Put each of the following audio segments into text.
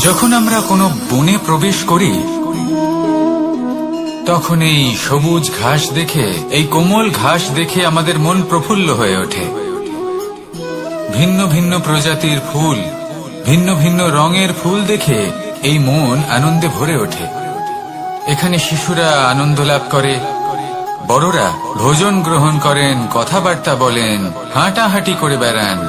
যখন আমরা কোনো বনে প্রবেশ করি তখন এই সবুজ ঘাস দেখে, এই কোমল ঘাস দেখে আমাদের মন প্রফুল্ল হয়ে ওঠে। ভিন্ন ভিন্ন প্রজাতির ফুল, ভিন্ন ভিন্ন রঙের ফুল দেখে এই মন আনন্দে ভরে ওঠে। এখানে শিশুরা আনন্দ লাভ করে, বড়রা ভোজন গ্রহণ করেন, কথাবার্তা বলেন, হাঁটাহাঁটি করে বেড়ান।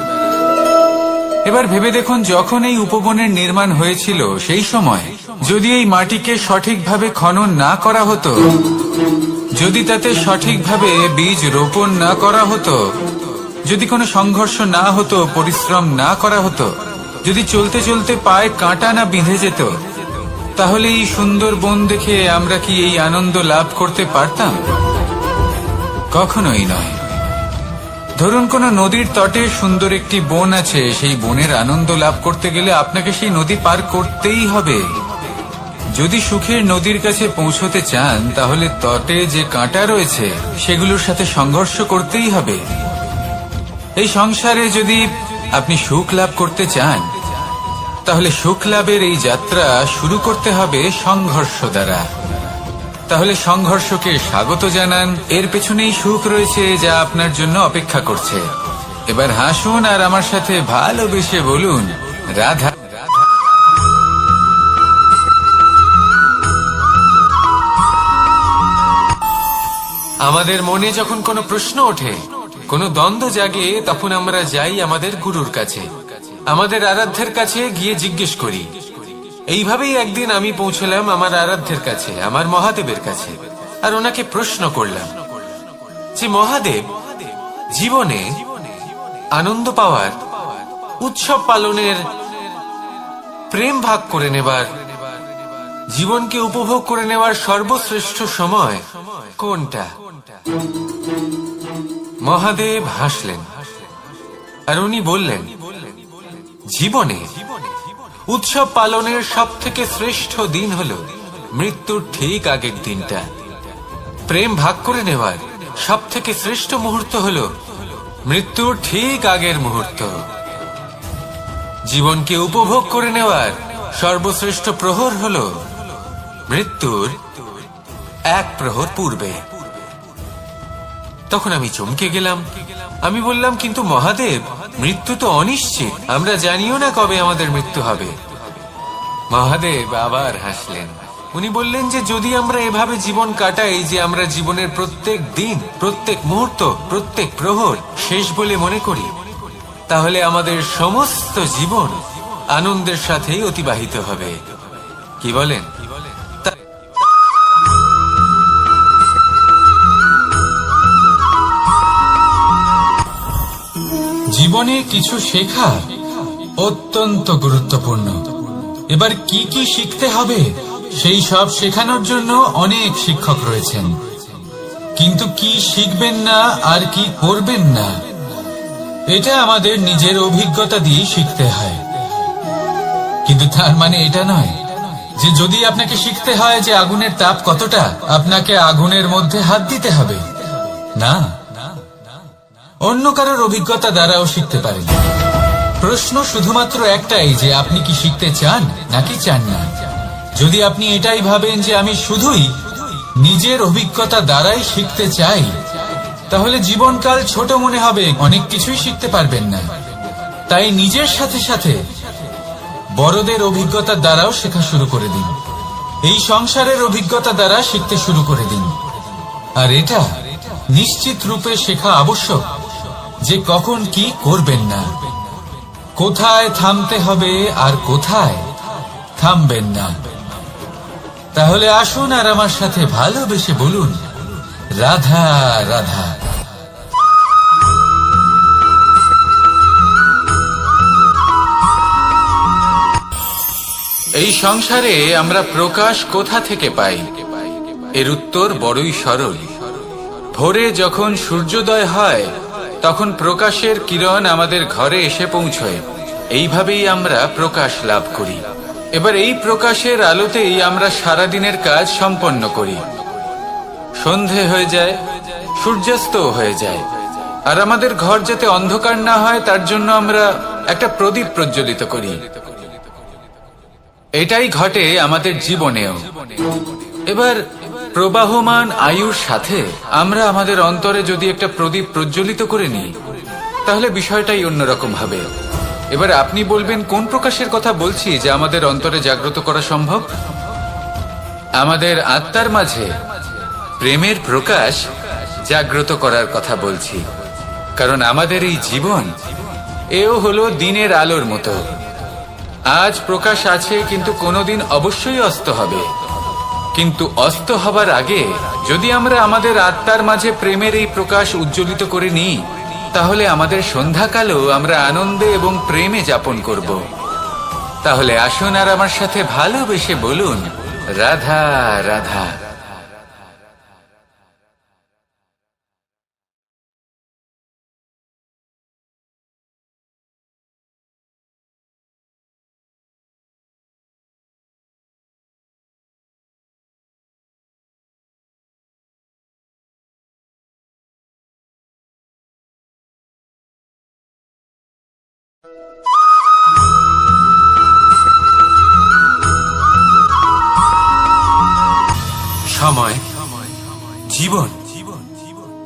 এবার ভেবে দেখুন, যখন এই উপবনের নির্মাণ হয়েছিল সেই সময় যদি এই মাটিকে সঠিকভাবে খনন না করা হতো, যদি তাতে সঠিকভাবে বীজ রোপণ না করা হতো, যদি কোনো সংঘর্ষ না হতো, পরিশ্রম না করা হতো, যদি চলতে চলতে পায়ে কাঁটা না বিঁধে যেত, তাহলে এই সুন্দর বন দেখে আমরা কি এই আনন্দ লাভ করতে পারতাম? কখনোই নয়। ধরুন কোনো নদীর তটে সুন্দর একটি বন আছে, সেই বনের আনন্দ লাভ করতে গেলে আপনাকে সেই নদী পার করতেই হবে। যদি সুখের নদীর কাছে পৌঁছতে চান, তাহলে তটে যে কাঁটা রয়েছে সেগুলোর সাথে সংঘর্ষ করতেই হবে। এই সংসারে যদি আপনি সুখ লাভ করতে চান, তাহলে সুখ লাভের এই যাত্রা শুরু করতে হবে সংঘর্ষ দ্বারা। তাহলে সংঘর্ষকে স্বাগত জানান, এর পেছনেই সুখ রয়েছে যা আপনার জন্য অপেক্ষা করছে। এবার হাসুন আর আমার সাথে ভালোবেসে বলুন, রাধা। আমাদের মনে যখন কোনো প্রশ্ন ওঠে, কোনো দ্বন্দ্ব জাগে, তখন আমরা যাই আমাদের গুরুর কাছে, আমাদের আরাধ্যের কাছে গিয়ে জিজ্ঞেস করি। এইভাবেই একদিন আমি পৌঁছলাম আমার আরাধ্যের কাছে, আমার মহাদেবের কাছে, আর ওনাকে প্রশ্ন করলাম যে মহাদেব, জীবনে আনন্দ পাওয়ার, উৎসব পালনের, প্রেম ভাগ করে নেবার, জীবনকে উপভোগ করে নেওয়ার সর্বশ্রেষ্ঠ সময় কোনটা? মহাদেব হাসলেন আর উনি বললেন, জীবনে উৎসব পালনের সব থেকে শ্রেষ্ঠ দিন হল মৃত্যুর ঠিক আগের দিনটা। প্রেম ভাগ করে নেওয়ার সব থেকে শ্রেষ্ঠ মুহূর্ত হল মৃত্যুর ঠিক আগের মুহূর্ত। জীবনকে উপভোগ করে নেওয়ার সর্বশ্রেষ্ঠ প্রহর হল মৃত্যুর এক প্রহর পূর্বে। তখন আমি চমকে গেলাম। আমি বললাম, কিন্তু মহাদেব, মৃত্যু তো অনিশ্চিত, আমরা জানিও না কবে আমাদের মৃত্যু হবে। মহাদেব আবার হাসলেন। উনি বললেন যে যদি আমরা এভাবে জীবন কাটাই যে আমরা জীবনের প্রত্যেক দিন, প্রত্যেক মুহূর্ত, প্রত্যেক প্রহর শেষ বলে মনে করি, তাহলে আমাদের সমস্ত জীবন আনন্দের সাথেই অতিবাহিত হবে। কি বলেন? জীবনে কিছু শেখা অত্যন্ত গুরুত্বপূর্ণ। এবার কি কি শিখতে হবে সেই সব শেখানোর জন্য অনেক শিক্ষক রয়েছেন, কিন্তু কি শিখবেন না আর কি করবেন না, এটা আমাদের নিজের অভিজ্ঞতা দিয়ে শিখতে হয়। কিন্তু তার মানে এটা নয় যে যদি আপনাকে শিখতে হয় যে আগুনের তাপ কতটা, আপনাকে আগুনের মধ্যে হাত দিতে হবে। না, অন্য কারোর অভিজ্ঞতা দ্বারাও শিখতে পারেন। প্রশ্ন শুধুমাত্র একটাই যে আপনি কি শিখতে চান নাকি চান না। যদি আপনি এটাই ভাবেন যে আমি শুধুই নিজের অভিজ্ঞতা দ্বারাই শিখতে চাই, তাহলে জীবনকাল ছোট মনে হবে, অনেক কিছুই শিখতে পারবেন না। তাই নিজের সাথে সাথে বড়দের অভিজ্ঞতা দ্বারাও শেখা শুরু করে দিন। এই সংসারের অভিজ্ঞতা দ্বারা শিখতে শুরু করে দিন। আর এটা নিশ্চিত রূপে শেখা আবশ্যক যে কখন কি করবেন না, কোথায় থামতে হবে আর কোথায় থামবেন না। তাহলে আসুন আর আমার সাথে ভালোবেসে বলুন, রাধা রাধা। এই সংসারে আমরা প্রকাশ কোথা থেকে পাই? এর উত্তর বড়ই সরল। ভোরে যখন সূর্যোদয় হয় তখন প্রকাশের কিরণ আমাদের ঘরে এসে পৌঁছয়। এইভাবেই আমরা প্রকাশ লাভ করি। এবার এই প্রকাশের আলোতেই আমরা সারাদিনের কাজ সম্পন্ন করি। সন্ধে হয়ে যায়, সূর্যাস্ত হয়ে যায়, আর আমাদের ঘর যাতে অন্ধকার না হয় তার জন্য আমরা একটা প্রদীপ প্রজ্বলিত করি। এটাই ঘটে আমাদের জীবনেও। এবার প্রবাহমান আয়ুর সাথে আমরা আমাদের অন্তরে যদি একটা প্রদীপ প্রজ্বলিত করে নিই, তাহলে বিষয়টাই অন্যরকম হবে। এবার আপনি বলবেন কোন প্রকাশের কথা বলছি যা আমাদের অন্তরে জাগ্রত করা সম্ভব? আমাদের আত্মার মাঝে প্রেমের প্রকাশ জাগ্রত করার কথা বলছি। কারণ আমাদের এই জীবন এও হলো দিনের আলোর মতো। আজ প্রকাশ আছে, কিন্তু কোনোদিন অবশ্যই অস্ত হবে। কিন্তু অস্ত হবার আগে যদি আমরা আমাদের আত্মার মাঝে প্রেমের এই প্রকাশ উজ্জ্বলিত করে নিই, তাহলে আমাদের সন্ধ্যাকালও আমরা আনন্দে এবং প্রেমে যাপন করব। তাহলে আসুন আর আমার সাথে ভালোবেসে বলুন, রাধা রাধা। সময়, জীবন,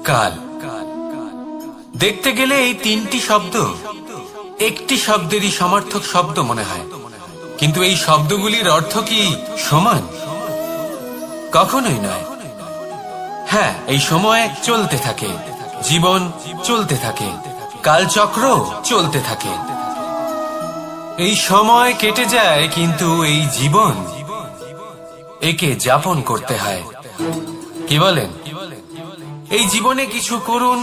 কাল। দেখতে গেলে এই তিনটি শব্দ একটি শব্দেরই সমার্থক শব্দ মনে হয়, কিন্তু এই শব্দগুলির অর্থ কি সমান? কখনোই নয়। হ্যাঁ, এই সময় চলতে থাকে, জীবন চলতে থাকে, কালচক্র চলতে থাকে। এই সময় কেটে যায়, কিন্তু এই জীবন একে যাপন করতে হয়। কি বলেন? এই জীবনে কিছু করুন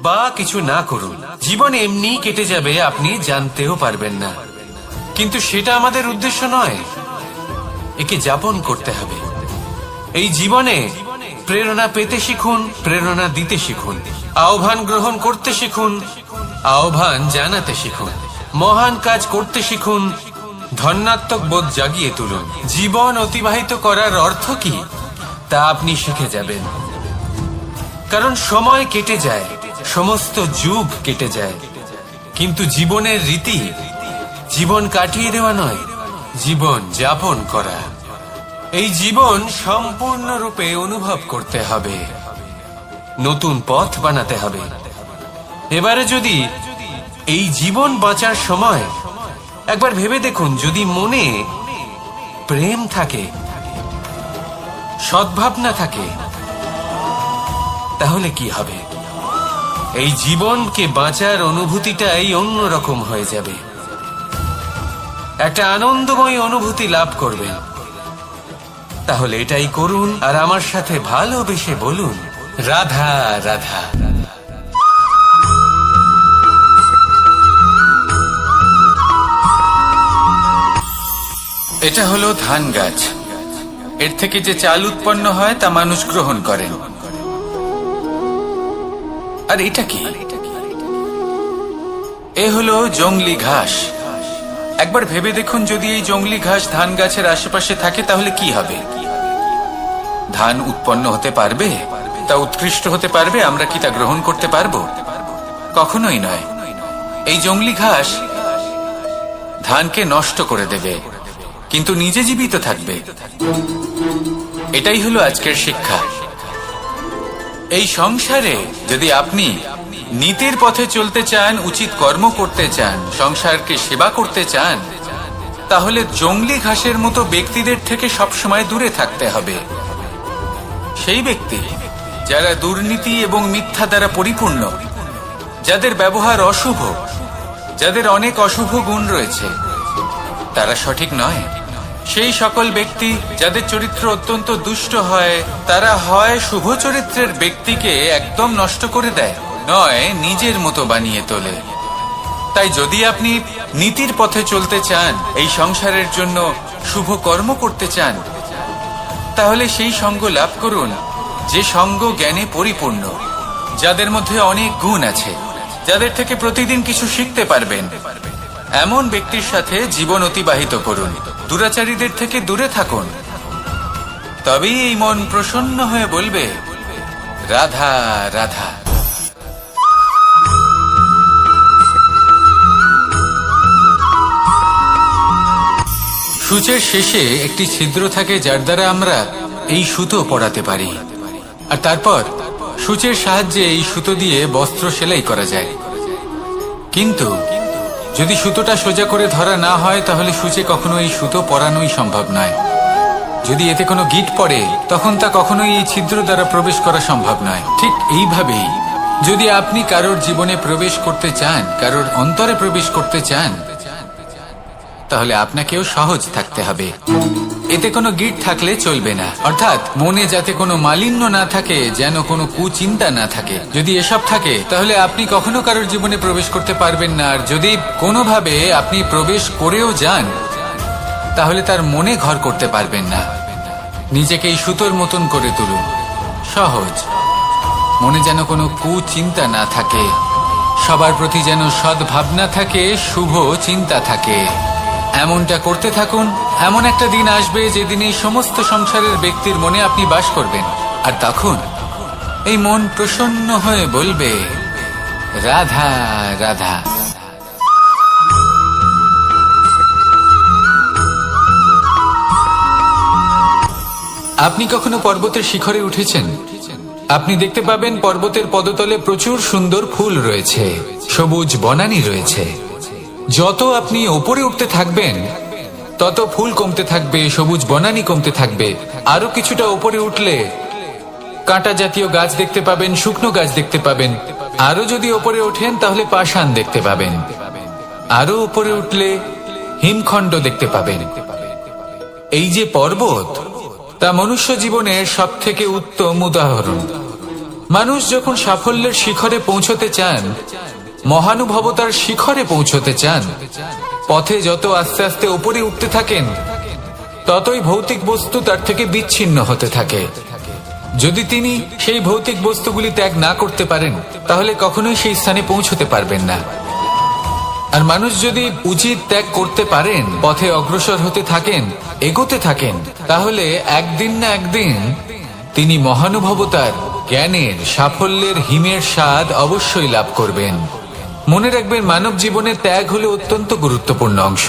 বা কিছু না করুন, জীবন এমনি কেটে যাবে, আপনি জানতেও পারবেন না। কিন্তু সেটা আমাদের উদ্দেশ্য নয়, একে যাপন করতে হবে। এই জীবনে প্রেরণা পেতে শিখুন, প্রেরণা দিতে শিখুন, আহ্বান গ্রহণ করতে শিখুন, আহ্বান জানাতে শিখুন, মহান কাজ করতে শিখুন, ধন্যাত্মক বোধ জাগিয়ে তুলুন। জীবন অতিবাহিত করার অর্থ কি তা আপনি শিখে যাবেন। কারণ সময় কেটে যায়, সমস্ত যুগ কেটে যায়, কিন্তু জীবনের রীতি জীবন কাটিয়ে দেওয়া নয়, জীবন যাপন করা। এই জীবন সম্পূর্ণরূপে অনুভব করতে হবে, নতুন পথ বানাতে হবে। এবারে যদি এই জীবন বাঁচার সময় একবার ভেবে দেখুন, যদি মনে প্রেম থাকে, সদ্ভাবনা থাকে, তাহলে কি হবে? এই জীবনকে বাঁচার অনুভূতিটাই অন্যরকম হয়ে যাবে, একটা আনন্দময় অনুভূতি লাভ করবেন। তাহলে এটাই করুন আর আমার সাথে ভালোবেসে বলুন, রাধা রাধা। এটা হলো ধান গাছ। এর থেকে যে চাল উৎপন্ন হয় তা মানুষ গ্রহণ করেন। আর এটা কি? এ হলো জংলি ঘাস। একবার ভেবে দেখুন, যদি এই জংলি ঘাস ধান গাছের আশেপাশে থাকে তাহলে কি হবে? ধান উৎপন্ন হতে পারবে? তা উৎকৃষ্ট হতে পারবে? আমরা কি তা গ্রহণ করতে পারবো? কখনোই নয়। এই জংলি ঘাস ধানকে নষ্ট করে দেবে, কিন্তু নিজে জীবিত থাকবে। এটাই হলো আজকের শিক্ষা। এই সংসারে যদি আপনি নীতির পথে চলতে চান, উচিত কর্ম করতে চান, সংসারকে সেবা করতে চান, তাহলে জংলি ঘাসের মতো ব্যক্তিদের থেকে সবসময় দূরে থাকতে হবে। সেই ব্যক্তি যারা দুর্নীতি এবং মিথ্যা দ্বারা পরিপূর্ণ, যাদের ব্যবহার অশুভ, যাদের অনেক অশুভ গুণ রয়েছে, তারা সঠিক নয়। সেই সকল ব্যক্তি যাদের চরিত্র অত্যন্ত দুষ্ট হয়, তারা হয় শুভ চরিত্রের ব্যক্তিকে একদম নষ্ট করে দেয়, নয় নিজের মতো বানিয়ে তোলে। তাই যদি আপনি নীতির পথে চলতে চান, এই সংসারের জন্য শুভ কর্ম করতে চান, তাহলে সেই সঙ্গ লাভ করুন যে সঙ্গ জ্ঞানে পরিপূর্ণ, যাদের মধ্যে অনেক গুণ আছে, যাদের থেকে প্রতিদিন কিছু শিখতে পারবেন। এমন ব্যক্তির সাথে জীবন অতিবাহিত করুন, দুরাচারীদের থেকে দূরে থাকুন। তবেই এই মন প্রসন্ন হয়ে বলবে, রাধা রাধা। সূচের শেষে একটি ছিদ্র থাকে, যার দ্বারা আমরা এই সুতো পরাতে পারি, আর তারপর সূচের সাহায্যে এই সুতো দিয়ে বস্ত্র সেলাই করা যায়। কিন্তু যদি সুতোটা সোজা করে ধরা না হয়, তাহলে সূচে কখনো এই সুতো পরানোই সম্ভব নয়। যদি এতে কোনো গিঁট পড়ে, তখন তা কখনোই এই ছিদ্র দ্বারা প্রবেশ করা সম্ভব নয়। ঠিক এইভাবেই যদি আপনি কারোর জীবনে প্রবেশ করতে চান, কারোর অন্তরে প্রবেশ করতে চান, তাহলে আপনাকেও সহজ থাকতে হবে। এতে কোনো গিঁট থাকলে চলবে না, অর্থাৎ মনে যাতে কোনো মালিন্য না থাকে, যেন কোনো কুচিন্তা না থাকে। যদি এসব থাকে, তাহলে আপনি কখনো কারোর জীবনে প্রবেশ করতে পারবেন না। আর যদি কোনোভাবে আপনি প্রবেশ করেও যান, তাহলে তার মনে ঘর করতে পারবেন না। নিজেকে এই সুতোর মতন করে তুলুন, সহজ। মনে যেন কোনো কুচিন্তা না থাকে, সবার প্রতি যেন সদ্ভাবনা থাকে, শুভ চিন্তা থাকে। এমনটা করতে থাকুন। এমন একটা দিন আসবে যেদিন এই সমস্ত সংসারের ব্যক্তির মনে আপনি বাস করবেন, আর তখন এই মন প্রসন্ন হয়ে বলবে, রাধা রাধা। আপনি কখনো পর্বতের শিখরে উঠেছেন? আপনি দেখতে পাবেন পর্বতের পদতলে প্রচুর সুন্দর ফুল রয়েছে, সবুজ বনানী রয়েছে। যত আপনি ওপরে উঠতে থাকবেন, তত ফুল কমতে থাকবে, সবুজ বনানী কমতে থাকবে। আরো কিছুটা ওপরে উঠলে কাঁটা জাতীয় গাছ দেখতে পাবেন, শুকনো গাছ দেখতে পাবেন। আরো যদি ওপরে ওঠেন, তাহলে পাষাণ দেখতে পাবেন। আরো উপরে উঠলে হিমখণ্ড দেখতে পাবেন। এই যে পর্বত, তা মনুষ্য জীবনের সব থেকে উত্তম উদাহরণ। মানুষ যখন সাফল্যের শিখরে পৌঁছতে চান, মহানুভবতার শিখরে পৌঁছতে চান, পথে যত আস্তে আস্তে উপরে উঠতে থাকেন, ততই ভৌতিক বস্তু তার থেকে বিচ্ছিন্ন হতে থাকে। যদি তিনি সেই ভৌতিক বস্তুগুলি ত্যাগ না করতে পারেন, তাহলে কখনোই সেই স্থানে পৌঁছতে পারবেন না। আর মানুষ যদি উচিত ত্যাগ করতে পারেন, পথে অগ্রসর হতে থাকেন, এগোতে থাকেন, তাহলে একদিন না একদিন তিনি মহানুভবতার, জ্ঞানের, সাফল্যের হিমের স্বাদ অবশ্যই লাভ করবেন। মনে রাখবেন, মানব জীবনে ত্যাগ হলো অত্যন্ত গুরুত্বপূর্ণ অংশ।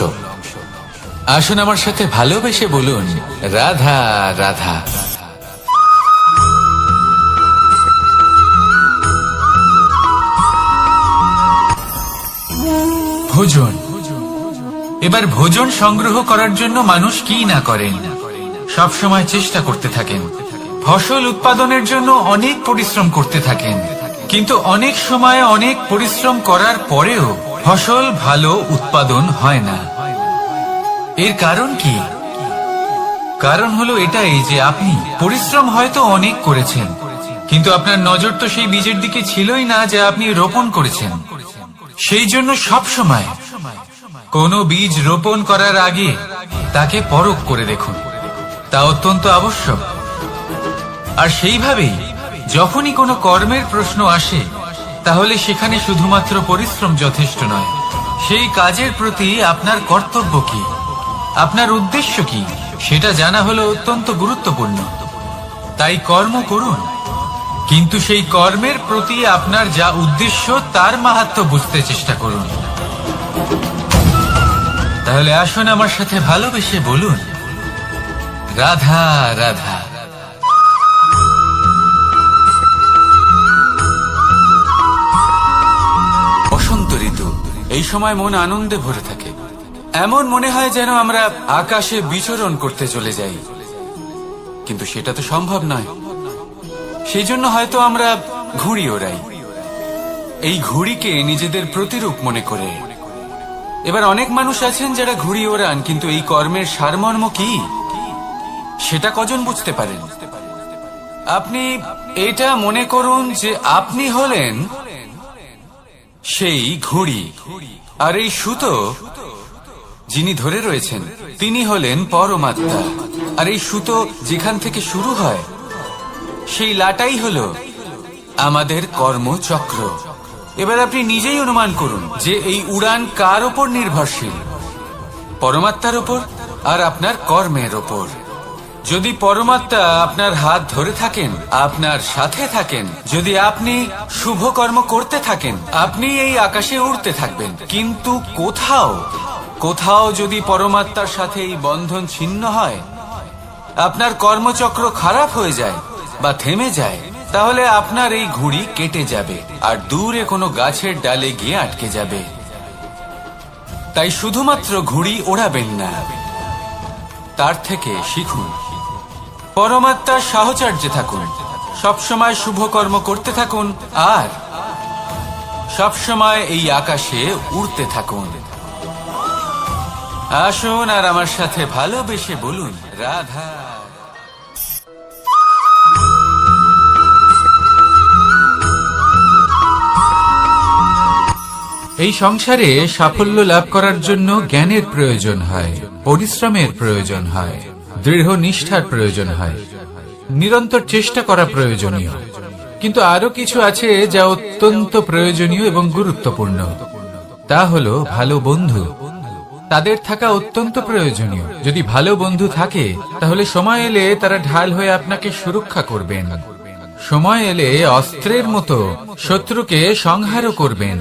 আসুন আমার সাথে ভালোবেসে বলুন, রাধা রাধা। ভোজন। এবার ভোজন সংগ্রহ করার জন্য মানুষ কি না করেন, সবসময় চেষ্টা করতে থাকেন। ফসল উৎপাদনের জন্য অনেক পরিশ্রম করতে থাকেন, কিন্তু অনেক সময় অনেক পরিশ্রম করার পরেও ফসল ভালো উৎপাদন হয় না। এর কারণ কি? কারণ হলো এটাই যে আপনি পরিশ্রম হয়তো অনেক করেছেন, কিন্তু আপনার নজর তো সেই বীজের দিকে ছিলই না যা আপনি রোপণ করেছেন। সেই জন্য সব সময় কোনো বীজ রোপণ করার আগে তাকে পরখ করে দেখুন, তা অত্যন্ত আবশ্যক। আর সেইভাবেই যখনই কোনো কর্মের প্রশ্ন আসে, তাহলে সেখানে শুধুমাত্র পরিশ্রম যথেষ্ট নয়। সেই কাজের প্রতি আপনার কর্তব্য কি, আপনার উদ্দেশ্য কি, সেটা জানা হলো অত্যন্ত গুরুত্বপূর্ণ। তাই কর্ম করুন, কিন্তু সেই কর্মের প্রতি আপনার যা উদ্দেশ্য, তার মাহাত্ম্য বুঝতে চেষ্টা করুন। তাহলে আসুন আমার সাথে ভালোবেসে বলুন, রাধা রাধা। বসন্ত ঋতু, এই সময় মন আনন্দে ভরে থাকে। এমন মনে হয় যেন আমরা আকাশে বিচরণ করতে চলে যাই, কিন্তু সেটা তো সম্ভব নয়। সেই জন্য হয়তো আমরা ঘুড়ি ওড়াই, এই ঘুড়িকে নিজেদের প্রতিরূপ মনে করে। এবার অনেক মানুষ আছেন যারা ঘুড়ি ওড়ান, কিন্তু এই কর্মের সারমর্ম কি সেটা কজন বুঝতে পারেন? আপনি এটা মনে করুন যে আপনি হলেন সেই ঘুড়ি, আর এই সুতো যিনি ধরে রয়েছেন তিনি হলেন পরমাত্মা। আর এই সুতো যেখান থেকে শুরু হয়, সেই লাটাই হলো আমাদের কর্মচক্র। এবার আপনি নিজেই অনুমান করুন যে এই উড়ান কার ওপর নির্ভরশীল, পরমাত্মার ওপর আর আপনার কর্মের ওপর। যদি পরমাত্মা আপনার হাত ধরে থাকেন, আপনার সাথে থাকেন, যদি আপনি শুভ কর্ম করতে থাকেন, আপনি এই আকাশে উড়তে থাকবেন। কিন্তু কোথাও কোথাও যদি পরমাত্মার সাথে এই বন্ধন ছিন্ন হয়, আপনার কর্মচক্র খারাপ হয়ে যায় বা থেমে যায়, তাহলে আপনার এই ঘুড়ি কেটে যাবে আর দূরে কোনো গাছের ডালে গিয়ে আটকে যাবে। তাই শুধুমাত্র ঘুড়ি ওড়াবেন না, তার থেকে শিখুন। পরমাত্মার সাহচর্যে থাকুন, সবসময় শুভ কর্ম করতে থাকুন আর সবসময় এই আকাশে উড়তে থাকুন। আসুন আর আমার সাথে ভালোবেসে বলুন, রাধা। এই সংসারে সাফল্য লাভ করার জন্য জ্ঞানের প্রয়োজন হয়, পরিশ্রমের প্রয়োজন হয়, দৃঢ় নিষ্ঠার প্রয়োজন হয়, নিরন্তর চেষ্টা করা প্রয়োজনীয়। কিন্তু আরো কিছু আছে যা অত্যন্ত প্রয়োজনীয় এবং গুরুত্বপূর্ণ। তা হলো ভালো বন্ধু। তাদের থাকা অত্যন্ত প্রয়োজনীয়। যদি ভালো বন্ধু থাকে তাহলে সময় এলে তারা ঢাল হয়ে আপনাকে সুরক্ষা করবেন। সময় এলে অস্ত্রের মতো শত্রুকে সংহারও করবেন।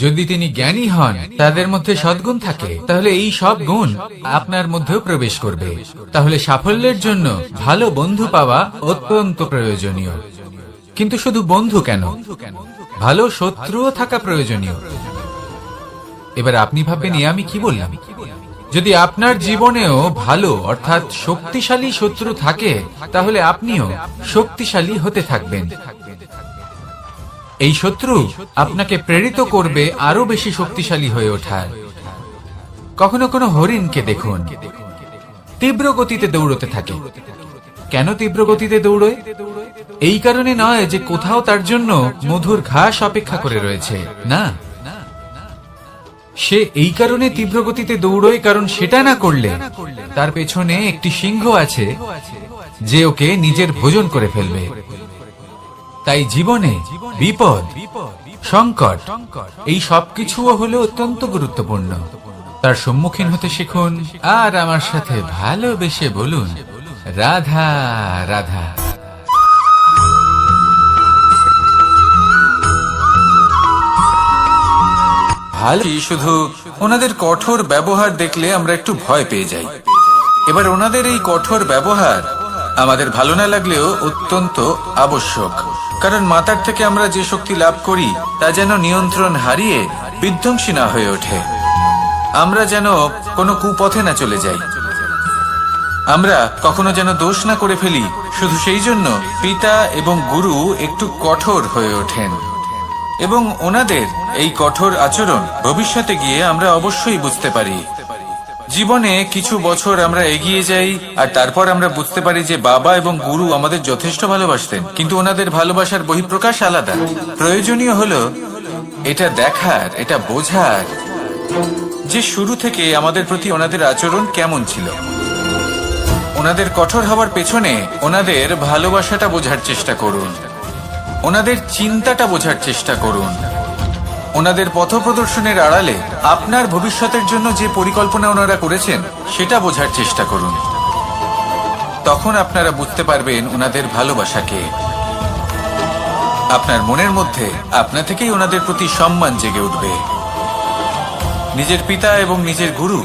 যদি তিনি জ্ঞানী হন, তাদের মধ্যে সদ্গুণ থাকে, তাহলে এই সব গুণ আপনার মধ্যেও প্রবেশ করবে। তাহলে সাফল্যের জন্য ভালো বন্ধু পাওয়া অত্যন্ত প্রয়োজনীয়। কিন্তু শুধু বন্ধু কেন, ভালো শত্রুও থাকা প্রয়োজনীয়। এবার আপনি ভাববেন, আমি কি বললাম? যদি আপনার জীবনেও ভালো অর্থাৎ শক্তিশালী শত্রু থাকে, তাহলে আপনিও শক্তিশালী হতে থাকবেন। এই শত্রু আপনাকে প্রেরিত করবে আরো বেশি শক্তিশালী হয়ে ওঠার। কখনো কোনো হরিণকে দেখুন, তীব্র গতিতে দৌড়তে থাকে। কেন তীব্র গতিতে দৌড়য়? এই কারণে নয় যে কোথাও তার জন্য মধুর ঘাস অপেক্ষা করে রয়েছে, না। সে এই কারণে তীব্র গতিতে দৌড়য় কারণ সেটা না করলে তার পেছনে একটি সিংহ আছে যে ওকে নিজের ভোজন করে ফেলবে। তাই জীবনে বিপদ, সংকট, এই সবকিছুও হলো অত্যন্ত গুরুত্বপূর্ণ। তার সম্মুখীন হতে শিখুন আর আমার সাথে ভালোবেসে বলুন, রাধা রাধা। ভালো শুধু ওনাদের কঠোর ব্যবহার দেখলে আমরা একটু ভয় পেয়ে যাই। এবার ওনাদের এই কঠোর ব্যবহার আমাদের ভালো না লাগলেও অত্যন্ত আবশ্যক, কারণ মাতার থেকে আমরা যে শক্তি লাভ করি তা যেন নিয়ন্ত্রণ হারিয়ে বিধ্বংসী না হয়ে ওঠে। আমরা যেন কোনো কুপথে না চলে যাই, আমরা কখনো যেন দোষ না করে ফেলি। শুধু সেই জন্য পিতা এবং গুরু একটু কঠোর হয়ে ওঠেন এবং ওনাদের এই কঠোর আচরণ ভবিষ্যতে গিয়ে আমরা অবশ্যই বুঝতে পারি। জীবনে কিছু বছর আমরা এগিয়ে যাই আর তারপর আমরা বুঝতে পারি যে বাবা এবং গুরু আমাদের যথেষ্ট ভালোবাসতেন, কিন্তু ওনাদের ভালোবাসার বহিঃপ্রকাশ আলাদা। প্রয়োজনীয় হলো এটা দেখার, এটা বোঝার যে শুরু থেকে আমাদের প্রতি ওনাদের আচরণ কেমন ছিল। ওনাদের কঠোর হওয়ার পেছনে ওনাদের ভালোবাসাটা বোঝার চেষ্টা করুন, ওনাদের চিন্তাটা বোঝার চেষ্টা করুন। ওনাদের পথপ্রদর্শনের আড়ালে আপনার ভবিষ্যতের জন্য যে পরিকল্পনা ওনারা করেছেন সেটা বোঝার চেষ্টা করুন। তখন আপনারা বুঝতে পারবেন ওনাদের ভালোবাসাকে। আপনার মনের মধ্যে আপনা থেকেই ওনাদের প্রতি সম্মান জেগে উঠবে। নিজের পিতা এবং নিজের গুরু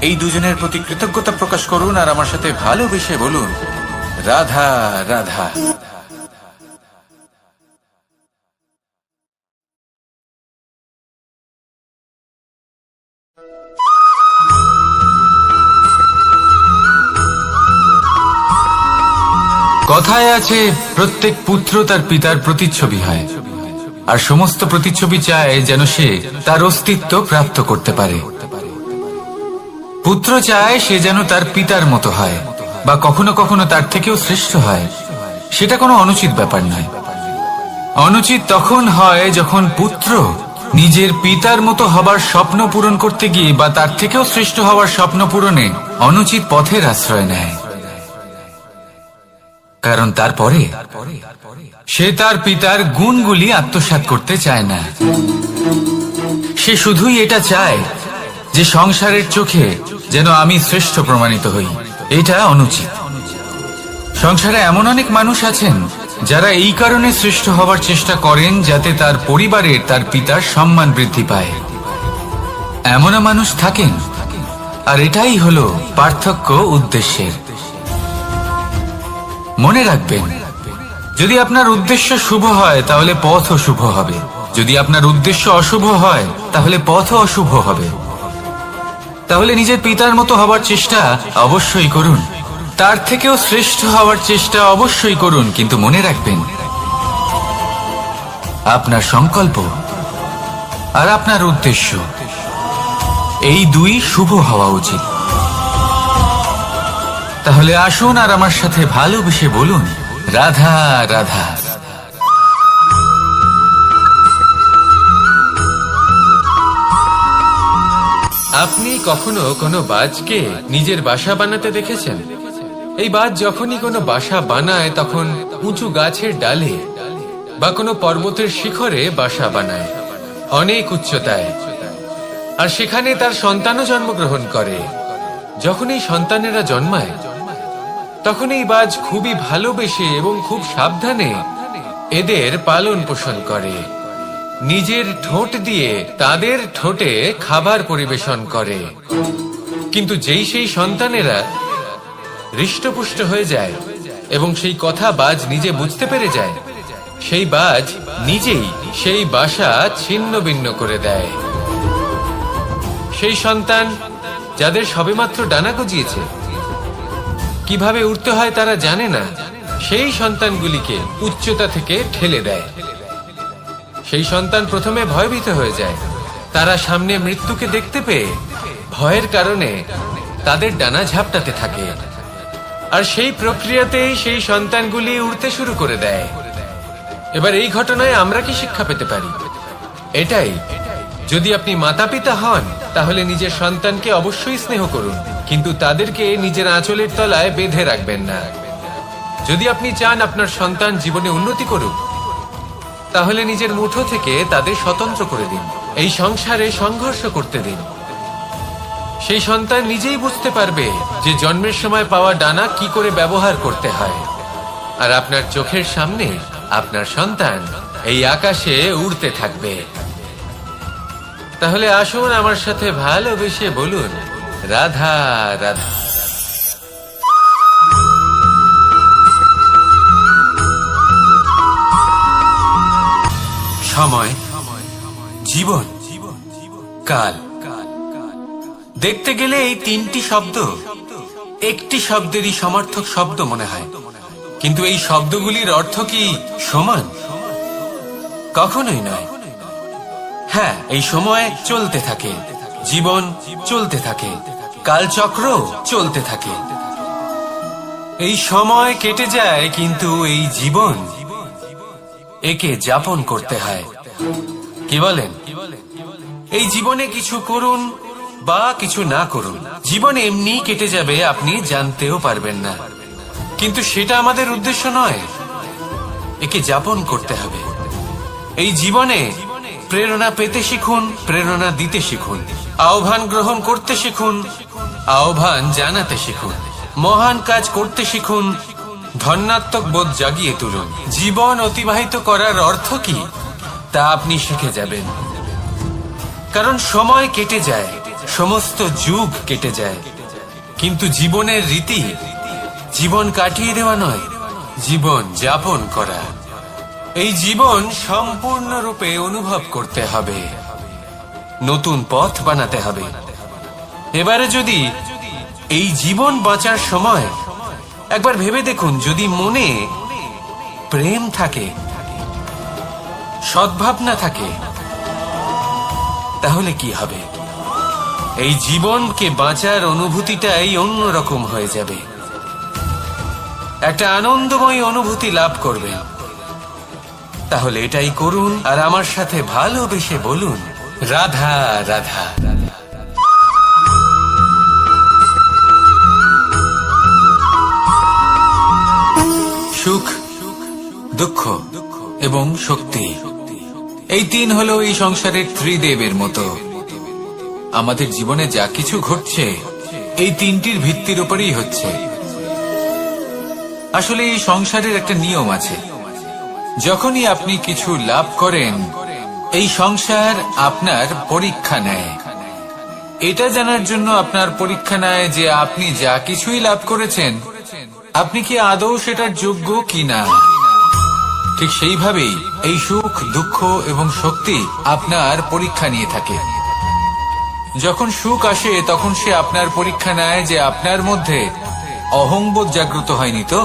এই দুজনের প্রতি কৃতজ্ঞতা প্রকাশ করুন আর আমার সাথে ভালোবেসে বলুন, রাধা রাধা। কথায় আছে, প্রত্যেক পুত্র তার পিতার প্রতিচ্ছবি হয়, আর সমস্ত প্রতিচ্ছবি চায় যেন সে তার অস্তিত্ব প্রাপ্ত করতে পারে। পুত্র চায় সে যেন তার পিতার মতো হয় বা কখনো কখনো তার থেকেও শ্রেষ্ঠ হয়। সেটা কোনো অনুচিত ব্যাপার নয়। অনুচিত তখন হয় যখন পুত্র নিজের পিতার মতো হবার স্বপ্ন পূরণ করতে গিয়ে বা তার থেকেও শ্রেষ্ঠ হওয়ার স্বপ্ন পূরণে অনুচিত পথের আশ্রয় নেয়। কারণ তারপরে সে তার পিতার গুণগুলি আত্মসাৎ করতে চায় না। সে শুধুই এটা চায় যে সংসারের চোখে যেন আমি শ্রেষ্ঠ প্রমাণিত হই। এটা অনুচিত। সংসারে এমন অনেক মানুষ আছেন যারা এই কারণে শ্রেষ্ঠ হবার চেষ্টা করেন যাতে তার পরিবারের, তার পিতার সম্মান বৃদ্ধি পায়। এমনও মানুষ থাকেন, আর এটাই হলো পার্থক্য উদ্দেশ্যের। মনে রাখবেন, যদি আপনার উদ্দেশ্য শুভ হয় তাহলে পথও শুভ হবে, যদি আপনার উদ্দেশ্য অশুভ হয় তাহলে পথও অশুভ হবে। তাহলে নিজের পিতার মতো হবার চেষ্টা অবশ্যই করুন, তার থেকেও শ্রেষ্ঠ হওয়ার চেষ্টা অবশ্যই করুন, কিন্তু মনে রাখবেন আপনার সংকল্প আর আপনার উদ্দেশ্য এই দুই শুভ হওয়া উচিত। তাহলে আসুন আর আমার সাথে ভালোবেসে বলুন, রাধা রাধা। আপনি কখনো কোনো বাজকে নিজের বাসা বানাতে দেখেছেন? এই বাজ যখনই কোনো বাসা বানায় তখন উঁচু গাছের ডালে বা কোনো পর্বতের শিখরে বাসা বানায়, অনেক উচ্চতায়, আর সেখানে তার সন্তানও জন্মগ্রহণ করে। যখন এই সন্তানেরা জন্মায় তখন এই বাজ খুবই ভালোবেসে এবং খুব সাবধানে এদের পালন পোষণ করে, নিজের ঠোঁট দিয়ে তাদের ঠোঁটে খাবার পরিবেশন করে। কিন্তু যেই সেই সন্তানেরা হৃষ্টপুষ্ট হয়ে যায় এবং সেই কথা বাজ নিজে বুঝতে পেরে যায়, সেই বাজ নিজেই সেই বাসা ছিন্ন ভিন্ন করে দেয়। সেই সন্তান যাদের সবেমাত্র ডানা গজিয়েছে, কিভাবে উঠতে হয় তারা জানে না, সেই সন্তানগুলিকে উচ্চতা থেকে ঠেলে দেয়। সেই সন্তান প্রথমে ভয়ভীত হয়ে যায়, তারা সামনে মৃত্যুকে দেখতে পেয়ে ভয়ের কারণে তাদের ডানা ঝাপটাতে থাকে, আর সেই প্রক্রিয়াতেই সেই সন্তানগুলি উড়তে শুরু করে দেয়। এবার এই ঘটনায় আমরা কি শিক্ষা পেতে পারি? এটাই, যদি আপনি মাতা পিতা হন তাহলে নিজের সন্তানকে অবশ্যই স্নেহ করুন, কিন্তু তাদেরকে নিজের আঁচলের তলায় বেঁধে রাখবেন না। যদি আপনি চান আপনার সন্তান জীবনে উন্নতি করুক, তাহলে নিজের মুঠো থেকে তাদের স্বতন্ত্র করে দিন, এই সংসারে সংঘর্ষ করতে দিন। সেই সন্তান নিজেই বুঝতে পারবে যে জন্মের সময় পাওয়া ডানা কি করে ব্যবহার করতে হয়, আর আপনার চোখের সামনে আপনার সন্তান এই আকাশে উড়তে থাকবে। তাহলে আসুন আমার সাথে ভালোবেসে বলুন, রাধা রাধা। সময়, জীবন, কাল। দেখতে গেলে এই তিনটি শব্দ একটি শব্দেরই সমার্থক শব্দ মনে হয়, কিন্তু এই শব্দগুলির অর্থ কি সমান? কখনোই নয়। হ্যাঁ, এই সময় চলতে থাকে, জীবন চলতে থাকে, কালচক্র চলতে থাকে। এই সময় কেটে যায়, কিন্তু এই জীবন একে যাপন করতে হয়। কি বলেন? এই জীবনে কিছু করুন বা কিছু না করুন, জীবন এমনি কেটে যাবে, আপনি জানতেও পারবেন না। কিন্তু সেটা আমাদের উদ্দেশ্য নয়, একে যাপন করতে হবে। এই জীবনে প্রেরণা পেতে শিখুন, প্রেরণা দিতে শিখুন, আহ্বান গ্রহণ করতে শিখুন, আহ্বান জানাতে শিখুন, মহান কাজ করতে শিখুন, ধন্যাত্মক বোধ জাগিয়ে তুলুন। জীবন অতিবাহিত করার অর্থ কি তা আপনি শিখে যাবেন, কারণ সময় কেটে যায়, সমস্ত যুগ কেটে যায়, কিন্তু জীবনের রীতি জীবন কাটিয়ে দেওয়া নয়, জীবন যাপন করা। এই জীবন সম্পূর্ণরূপে অনুভব করতে হবে, নতুন পথ বানাতে হবে। এবারে যদি এই জীবন বাঁচার সময় একবার ভেবে দেখুন, যদি মনে প্রেম থাকে, সদ্ভাবনা থাকে, তাহলে কি হবে? এই জীবনকে বাঁচার অনুভূতিটাই অন্যরকম হয়ে যাবে, একটা আনন্দময় অনুভূতি লাভ করবেন। তাহলে এটাই করুন আর আমার সাথে ভালোবেসে বলুন, রাধা রাধা। সুখ, দুঃখ এবং শক্তি, এই তিন হলো এই সংসারের ত্রিদেবের মতো। আমাদের জীবনে যা কিছু ঘটছে এই তিনটির ভিত্তির উপরেই হচ্ছে। আসলে এই সংসারের একটা নিয়ম আছে, যখনই আপনি কিছু লাভ করেন এই সংসার আপনার পরীক্ষা নেয়, এটা জানার জন্য আপনার পরীক্ষা নেয় যে আপনি যা কিছুই লাভ করেছেন আপনি কি আদৌ সেটার যোগ্য কিনা। ঠিক সেইভাবেই এই সুখ, দুঃখ এবং শক্তি আপনার পরীক্ষা নিয়ে থাকে। যখন সুখ আসে তখন সে আপনার পরীক্ষা নেয় যে আপনার মধ্যে অহংবোধ জাগ্রত হয়নি তো।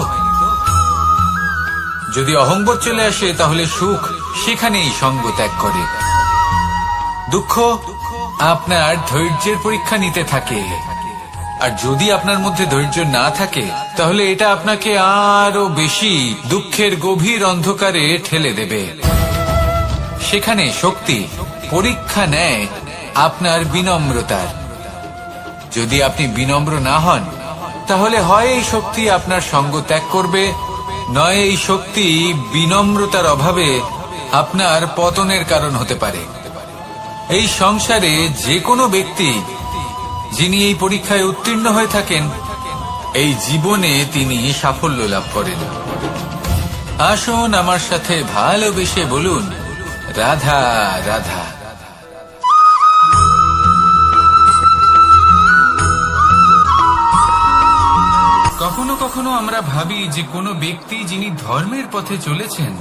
যদি অহংবোধ চলে আসে তাহলে সুখ সেখানেই সঙ্গ ত্যাগ করে। দুঃখ আপনার ধৈর্যের পরীক্ষা নিতে থাকে, আর যদি আপনার মধ্যে ধৈর্য না থাকে তাহলে এটা আপনাকে আরো বেশি দুঃখের গভীর অন্ধকারে ঠেলে দেবে। সেখানে শক্তি পরীক্ষা নেয় আপনার বিনম্রতার। যদি আপনি বিনম্র না হন তাহলে হয় এই শক্তি আপনার সঙ্গ ত্যাগ করবে, নয় এই শক্তি বিনম্রতার অভাবে আপনার পতনের কারণ হতে পারে। এই সংসারে যে কোনো ব্যক্তি যিনি এই পরীক্ষায় উত্তীর্ণ হয়ে থাকেন এই জীবনে তিনি সাফল্য লাভ করেন। আসুন আমার সাথে ভালোবেসে বলুন, রাধা রাধা। কখনো কখনো আমরা ভাবি যে কোনো ব্যক্তি যিনি ধর্মের পথে চলেছেন,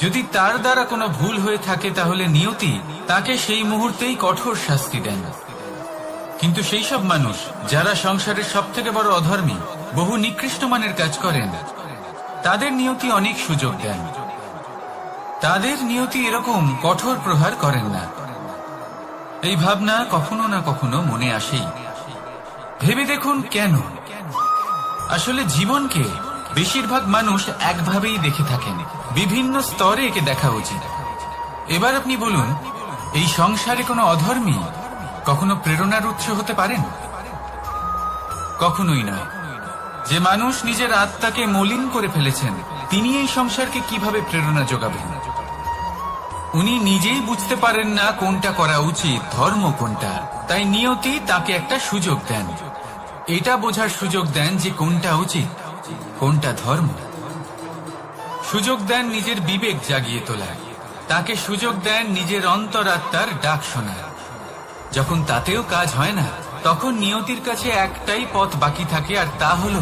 যদি তার দ্বারা কোনো ভুল হয়ে থাকে তাহলে নিয়তি তাকে সেই মুহূর্তেই কঠোর শাস্তি দেন। কিন্তু সেই সব মানুষ যারা সংসারের সবথেকে বড় অধর্মী, বহু নিকৃষ্ট মানের কাজ করেন, তাদের নিয়তি অনেক সুযোগ দেন। তাদের নিয়তি এরকম কঠোর প্রহার করেন না। এই ভাবনা কখনো না কখনো মনে আসেই। ভেবে দেখুন কেন। আসলে জীবনকে বেশিরভাগ মানুষ একভাবেই দেখে থাকেন, বিভিন্ন স্তরে একে দেখা উচিত। এবার আপনি বলুন, এই সংসারে কোনো অধর্মী কখনো প্রেরণার উৎস হতে পারেন? কখনোই নয়। যে মানুষ নিজের আত্মাকে মলিন করে ফেলেছেন তিনি এই সংসারকে কিভাবে প্রেরণা যোগাবেন? উনি নিজেই বুঝতে পারেন না কোনটা করা উচিত, ধর্ম কোনটা। তাই নিয়তি তাকে একটা সুযোগ দেন, এটা বোঝার সুযোগ দেন যে কোনটা উচিত, কোনটা ধর্ম। সুযোগ দেন নিজের বিবেক জাগিয়ে তোলার, তাকে সুযোগ দেন নিজের অন্তরাত্মার ডাক শোনার। যখন তাতেও কাজ হয় না তখন নিয়তির কাছে একটাই পথ বাকি থাকে, আর তা হল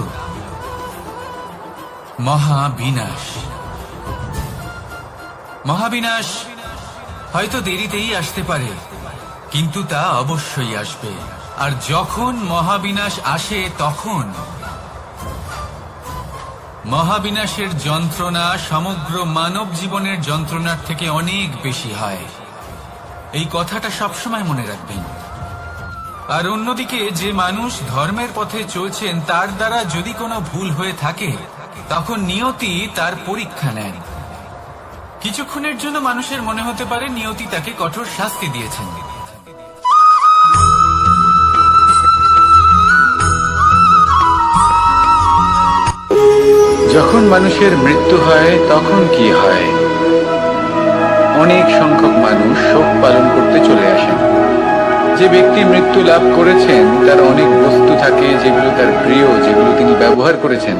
মহাবিনাশ। মহাবিনাশ হয়তো দেরিতেই আসতে পারে, কিন্তু তা অবশ্যই আসবে। আর যখন মহাবিনাশ আসে তখন মহাবিনাশের যন্ত্রণা সমগ্র মানব জীবনের যন্ত্রণার থেকে অনেক বেশি হয়। এই কথাটা সবসময় মনে রাখবেন। আর অন্যদিকে যে মানুষ ধর্মের পথে চলছেন তার দ্বারা যদি কোনো ভুল হয়ে থাকে তখন নিয়তি তার পরীক্ষা নেন। কিছুক্ষণের জন্য মানুষের মনে হতে পারে নিয়তি তাকে কঠোর শাস্তি দিয়েছেন, যখন মানুষের মৃত্যু হয় তখন কি হয়? অনেক সংখ্যক মানুষ শোক পালন করতে চলে আসেন। যে ব্যক্তি মৃত্যু লাভ করেছেন তার অনেক বস্তু থাকে যেগুলো তার প্রিয়, যেগুলো তিনি ব্যবহার করেছেন।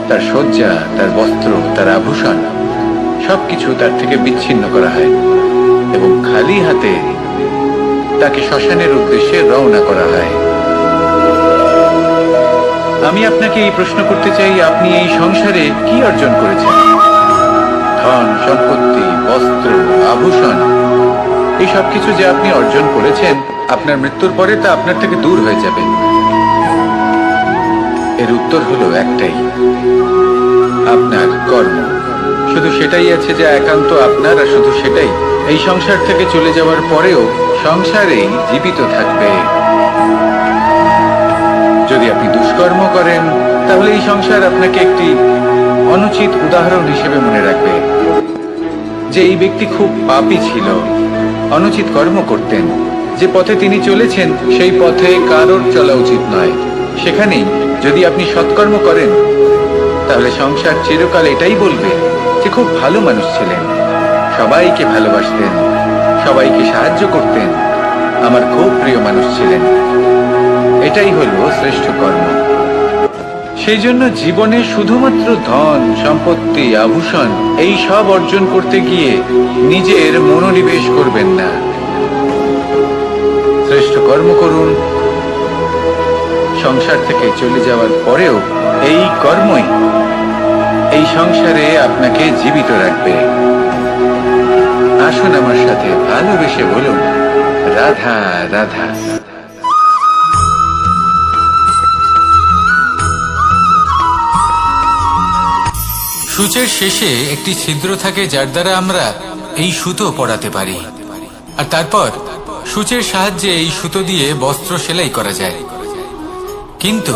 তার শয্যা, তার বস্ত্র, তার আভূষণ সবকিছু তার থেকে বিচ্ছিন্ন করা হয় এবং খালি হাতে তাকে শ্মশানের উদ্দেশ্যে রওনা করা হয়। আমি আপনাকে এই প্রশ্ন করতে চাই, আপনি এই সংসারে কি অর্জন করেছেন? ধন সম্পত্তি, বস্ত্র, আভূষণ, এই সবকিছু যে আপনি অর্জন করেছেন আপনার মৃত্যুর পরে তা আপনার থেকে দূর হয়ে যাবে। এর উত্তর হলো একটাই, আপনার কর্ম। শুধু সেটাই আছে যা একান্ত আপনার, আর শুধু সেটাই এই সংসার থেকে চলে যাওয়ার পরেও সংসারেই জীবিত থাকবে। যদি আপনি দুষ্কর্ম করেন তাহলে এই সংসার আপনাকে একটি অনুচিত উদাহরণ হিসেবে মনে রাখবে যে এই ব্যক্তি খুব পাপী ছিল, অনুচিত কর্ম করতেন। যে পথে তিনি চলেছেন সেই পথে কারোর চলা উচিত নয়। সেখানেই যদি আপনি সৎকর্ম করেন তাহলে সংসার চিরকাল এটাই বলবে যে খুব ভালো মানুষ ছিলেন, সবাইকে ভালোবাসতেন, সবাইকে সাহায্য করতেন, আমার খুব প্রিয় মানুষ ছিলেন। এটাই হলো শ্রেষ্ঠ কর্ম। সেই জন্য জীবনে শুধুমাত্র ধন সম্পত্তি আভূষণ এই সব অর্জন করতে গিয়ে নিজের মনোনিবেশ করবেন না। শ্রেষ্ঠ কর্ম করুন, সংসার থেকে চলে যাওয়ার পরেও এই কর্মই এই সংসারে আপনাকে জীবিত রাখবে। আসুন আমার সাথে ভালোবেসে বলুন, রাধা রাধা। সূচের শেষে একটি ছিদ্র থাকে, যার দ্বারা আমরা এই সুতো পরাতে পারি, আর তারপর সূচের সাহায্যে এই সুতো দিয়ে বস্ত্র সেলাই করা যায়। কিন্তু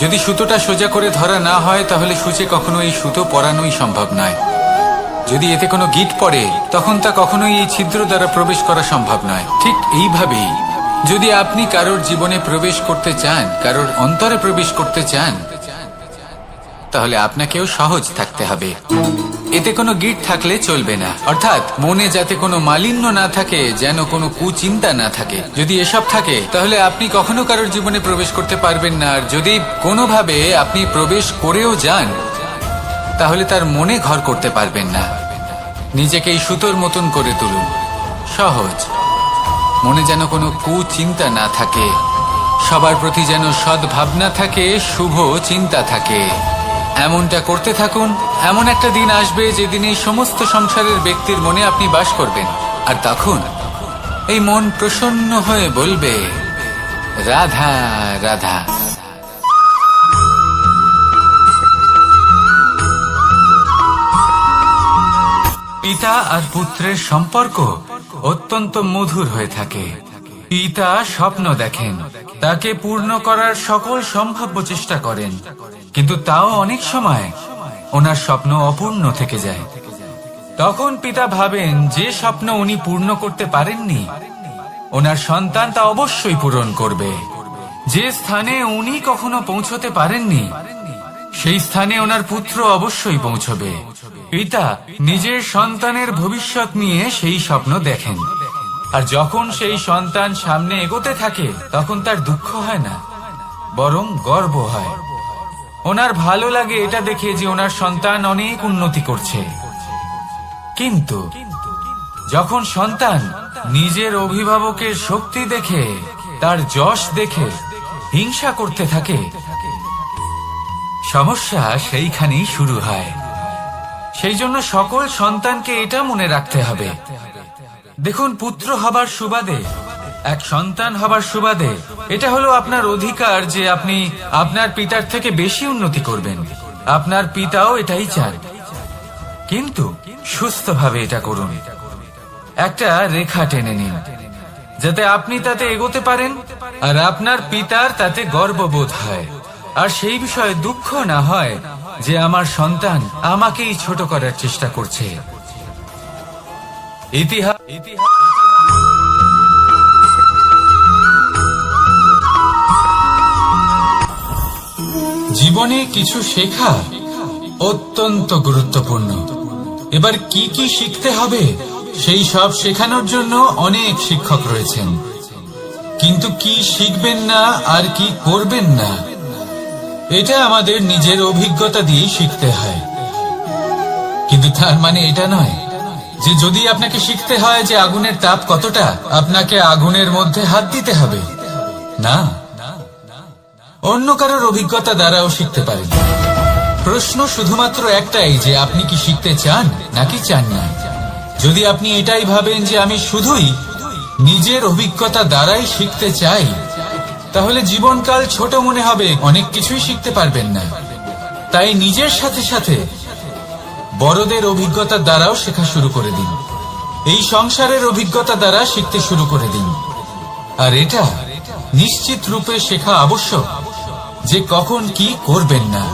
যদি সুতোটা সোজা করে ধরা না হয়, তাহলে সূচে কখনো এই সুতো পরানোই সম্ভব নয়। যদি এতে কোনো গিঁট পড়ে, তখন তা কখনোই এই ছিদ্র দ্বারা প্রবেশ করা সম্ভব নয়। ঠিক এইভাবেই যদি আপনি কারোর জীবনে প্রবেশ করতে চান, কারোর অন্তরে প্রবেশ করতে চান, তাহলে আপনাকেও সহজ থাকতে হবে। এতে কোনো গিঁট থাকলে চলবে না, অর্থাৎ মনে যাতে কোনো মালিন্য না থাকে, যেন কোনো কুচিন্তা না থাকে। যদি এসব থাকে, তাহলে আপনি কখনো কারোর জীবনে প্রবেশ করতে পারবেন না। আর যদি কোনোভাবে আপনি প্রবেশ করেও যান, তাহলে তার মনে ঘর করতে পারবেন না। নিজেকে এই সুতোর মতন করে তুলুন, সহজ। মনে যেন কোনো কুচিন্তা না থাকে, সবার প্রতি যেন সদ্ভাবনা থাকে, শুভ চিন্তা থাকে। এমনটা করতে থাকুন। এমন একটা দিন আসবে যেদিন এই সমস্ত সংসারের ব্যক্তির মনে আপনি বাস করবেন, আর তখন এই মন প্রসন্ন হয়ে বলবে, রাধা রাধা। পিতা আর পুত্রের সম্পর্ক অত্যন্ত মধুর হয়ে থাকে। পিতা স্বপ্ন দেখেন, তাকে পূর্ণ করার সকল সম্ভাব্য চেষ্টা করেন, কিন্তু তাও অনেক সময় ওনার স্বপ্ন অপূর্ণ থেকে যায়। তখন পিতা ভাবেন যে স্বপ্ন উনি পূর্ণ করতে পারেননি, ওনার সন্তান তা অবশ্যই পূরণ করবে। যে স্থানে উনি কখনো পৌঁছতে পারেননি, সেই স্থানে ওনার পুত্র অবশ্যই পৌঁছবে। পিতা নিজের সন্তানের ভবিষ্যৎ নিয়ে সেই স্বপ্ন দেখেন, আর যখন সেই সন্তান সামনে এগোতে থাকে, তখন তার দুঃখ হয় না, বরং গর্ব হয়। ওনার ভালো লাগে এটা দেখে যে ওনার সন্তান অনেক উন্নতি করছে। কিন্তু যখন সন্তান নিজের অভিভাবকের শক্তি দেখে, তার যশ দেখে হিংসা করতে থাকে, সমস্যা সেইখানেই শুরু হয়। সেই জন্য সকল সন্তানকে এটা মনে রাখতে হবে। দেখুন, পুত্র হবার সুবাদে, এক সন্তান হবার সুবাদে এটা হলো আপনার অধিকার যে আপনি আপনার পিতার থেকে বেশি উন্নতি করবেন। আপনার পিতাও এটাই চান, কিন্তু সুস্থভাবে এটা করুন। একটা রেখা টেনে নিন, যাতে আপনি তাতে এগোতে পারেন, আর আপনার পিতার তাতে গর্ববোধ হয়, আর সেই বিষয়ে দুঃখ না হয় যে আমার সন্তান আমাকেই ছোট করার চেষ্টা করছে। জীবনে কিছু শেখা অত্যন্ত গুরুত্বপূর্ণ। এবার কি কি শিখতে হবে, সেই সব শেখানোর জন্য অনেক শিক্ষক রয়েছেন, কিন্তু কি শিখবেন না আর কি করবেন না, এটা আমাদের নিজের অভিজ্ঞতা দিয়ে শিখতে হয়। কিন্তু তার মানে এটা নয় যে যদি আপনাকে শিখতে হয় যে আগুনের তাপ কতটা, আপনাকে আগুনের মধ্যে হাত দিতে হবে। না, অন্য কারোর অভিজ্ঞতা দ্বারাও শিখতে পারেন। প্রশ্ন শুধুমাত্র একটাই যে আপনি কি শিখতে চান নাকি চান না। যদি আপনি এটাই ভাবেন যে আমি শুধুই নিজের অভিজ্ঞতা দ্বারাই শিখতে চাই, তাহলে জীবনকাল ছোট মনে হবে, অনেক কিছুই শিখতে পারবেন না। তাই নিজের সাথে সাথে বড়দের অভিজ্ঞতা দ্বারাও শেখা শুরু করে দিন। এই সংসারের অভিজ্ঞতা দ্বারা শিখতে শুরু করে দিন। আর এটা নিশ্চিত রূপে শেখা আবশ্যক যে কখন কি করবেন না,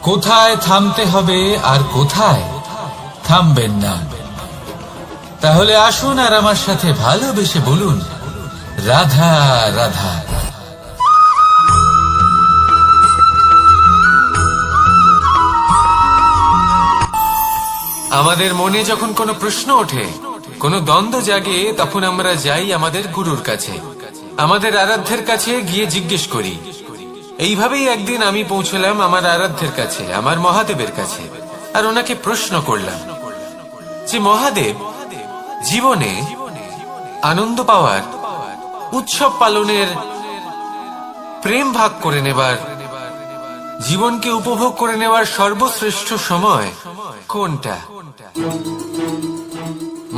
কোথায় থামতে হবে আর কোথায় থামবেন না। তাহলে আসুন আর আমার সাথে ভালোবেসে বলুন, রাধা রাধা। আমাদের মনে যখন কোনো প্রশ্ন ওঠে, কোনো দ্বন্দ্ব জাগে, তখন আমরা যাই আমাদের গুরুর কাছে, আমাদের আরাধ্যের কাছে গিয়ে জিজ্ঞেস করি। এইভাবেই একদিন আমি পৌঁছলাম আমার আরাধ্যের কাছে, আমার মহাদেবের কাছে, আর ওনাকে প্রশ্ন করলাম যে মহাদেব, জীবনে আনন্দ পাওয়ার উৎসব পালনের, প্রেম ভাগ করে নেবার, জীবনকে উপভোগ করে নেওয়ার সর্বশ্রেষ্ঠ সময় কোনটা?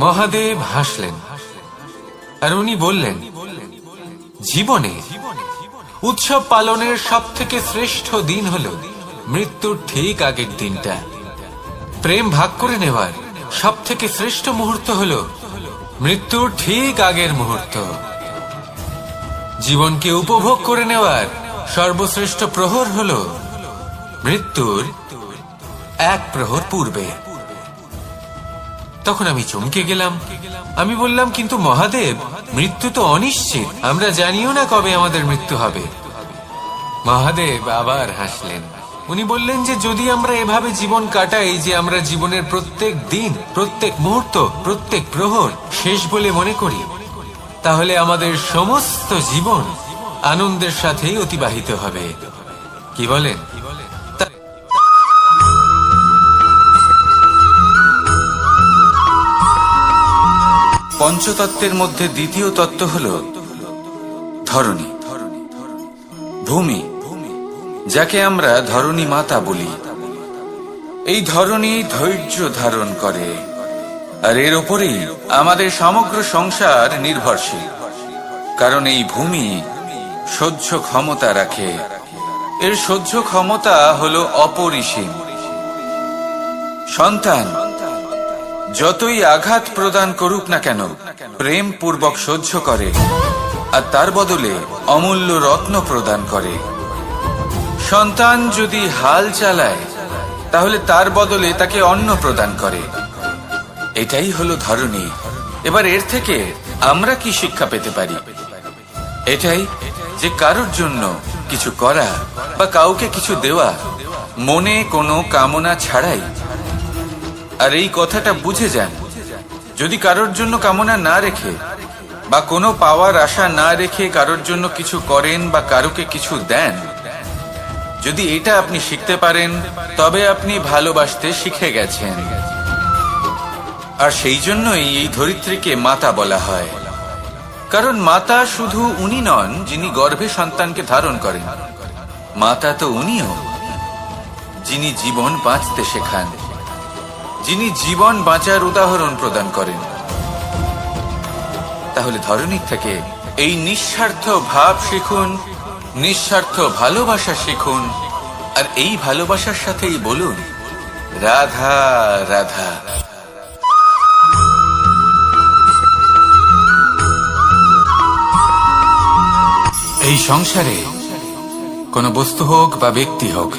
মহাদেব হাসলেন আর উনি বললেন, জীবনে উৎসব পালনের সব থেকে শ্রেষ্ঠ দিন হল মৃত্যুর ঠিক আগের দিনটা। প্রেম ভাগ করে নেওয়ার সব থেকে শ্রেষ্ঠ মুহূর্ত হল মৃত্যুর ঠিক আগের মুহূর্ত। জীবনকে উপভোগ করে নেওয়ার সর্বশ্রেষ্ঠ প্রহর হল মৃত্যুর এক প্রহর পূর্বে। তখন আমি চমকে গেলাম। আমি বললাম, কিন্তু মহাদেব, মৃত্যু তো অনিশ্চিত, আমরা জানিও না কবে আমাদের মৃত্যু হবে। মহাদেব আবার হাসলেন। উনি বললেন যে যদি আমরা এভাবে জীবন কাটাই যে আমরা জীবনের প্রত্যেক দিন, প্রত্যেক মুহূর্ত, প্রত্যেক প্রহর শেষ বলে মনে করি, তাহলে আমাদের সমস্ত জীবন আনন্দের সাথেই অতিবাহিত হবে। কি বলেন? পঞ্চতত্ত্বের মধ্যে দ্বিতীয় তত্ত্ব হল ধরণী, ভূমি, যাকে আমরা ধরণী মাতা বলি। এই ধরণী ধৈর্য ধারণ করে, আর এর ওপরেই আমাদের সমগ্র সংসার নির্ভরশীল। কারণ এই ভূমি সহ্য ক্ষমতা রাখে, এর সহ্য ক্ষমতা হল অপরিসীম। সন্তান যতই আঘাত প্রদান করুক না কেন, প্রেম পূর্বক সহ্য করে, আর তার বদলে অমূল্য রত্ন প্রদান করে। সন্তান যদি হাল চালায়, তাহলে তার বদলে তাকে অন্ন প্রদান করে। এটাই হলো ধরণী। এবার এর থেকে আমরা কি শিক্ষা পেতে পারি? এটাই যে কারোর জন্য কিছু করা বা কাউকে কিছু দেওয়া মনে কোনো কামনা ছাড়াই। আর এই কথাটা বুঝে যান, যদি কারোর জন্য কামনা না রেখে বা কোনো পাওয়ার আশা না রেখে কারোর জন্য কিছু করেন বা কারোকে কিছু দেন, যদি এটা আপনি শিখতে পারেন, তবে আপনি ভালোবাসতে শিখে গেছেন। আর সেই জন্যই এই ধরিত্রীকে মাতা বলা হয়। কারণ মাতা শুধু উনি নন যিনি গর্ভে সন্তানকে ধারণ করেন, মাতা তো উনিও যিনি জীবন বাঁচতে শেখান, যিনি জীবন বাঁচার উদাহরণ প্রদান করেন। তাহলে ধরণীর থেকে এই নিঃস্বার্থ ভাব শিখুন, নিঃস্বার্থ ভালোবাসা শিখুন, আর এই ভালোবাসার সাথেই বলুন, রাধা রাধা। এই সংসারে কোনো বস্তু হোক বা ব্যক্তি হোক,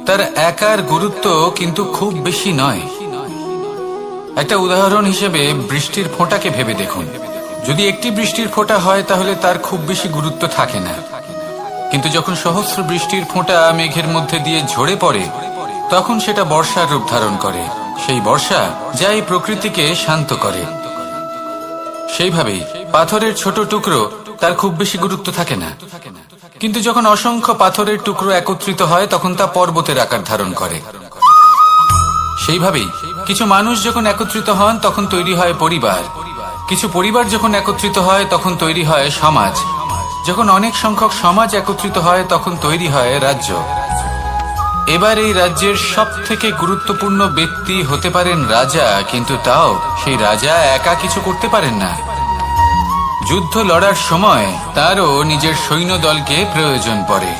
তার একার গুরুত্ব কিন্তু খুব বেশি নয়। একটা উদাহরণ হিসেবে বৃষ্টির ফোঁটাকে ভেবে দেখুন। যদি একটি বৃষ্টির ফোঁটা হয় তাহলে তার খুব বেশি গুরুত্ব থাকে না, কিন্তু যখন সহস্র বৃষ্টির ফোঁটা মেঘের মধ্যে দিয়ে ঝরে পড়ে, তখন সেটা বর্ষার রূপ ধারণ করে। সেই বর্ষা যা এই প্রকৃতিকে শান্ত করে। সেইভাবেই পাথরের ছোট টুকরো, তার খুব বেশি গুরুত্ব থাকে না, কিন্তু যখন অসংখ্য পাথরের টুকরো একত্রিত হয় তখন তা পর্বতের আকার ধারণ করে। সেইভাবেই কিছু মানুষ যখন একত্রিত হন তখন তৈরি হয় পরিবার, কিছু পরিবার যখন একত্রিত হয় তখন তৈরি হয় সমাজ, যখন অনেক সংখ্যক সমাজ একত্রিত হয় তখন তৈরি হয় রাজ্য। এবার এই রাজ্যের সব থেকে গুরুত্বপূর্ণ ব্যক্তি হতে পারেন রাজা, কিন্তু তাও সেই রাজা একা কিছু করতে পারেন না। যুদ্ধ লড়ার সময় তারও নিজের সৈন্যদলকে প্রয়োজন পড়ে।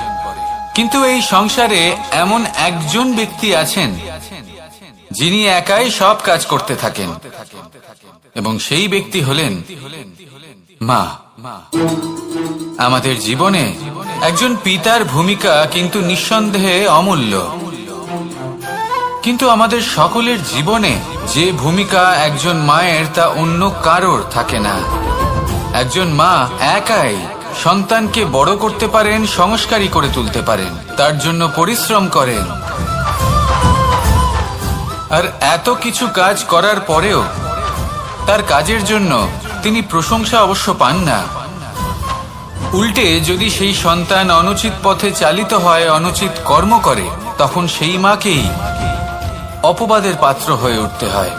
কিন্তু এই সংসারে এমন একজন ব্যক্তি আছেন যিনি একাই সব কাজ করতে থাকেন, এবং সেই ব্যক্তি হলেন মা। আমাদের জীবনে একজন পিতার ভূমিকা কিন্তু নিঃসন্দেহে অমূল্য, কিন্তু আমাদের সকলের জীবনে যে ভূমিকা একজন মায়ের তা অন্য কারোর থাকে না। একজন মা একাই সন্তানকে বড় করতে পারেন, সংস্কারী করে তুলতে পারেন, তার জন্য পরিশ্রম করেন। আর এত কিছু কাজ করার পরেও তার কাজের জন্য তিনি প্রশংসা অবশ্য পান না। উল্টে যদি সেই সন্তান অনুচিত পথে চালিত হয়, অনুচিত কর্ম করে, তখন সেই মাকেই অপবাদের পাত্র হয়ে উঠতে হয়।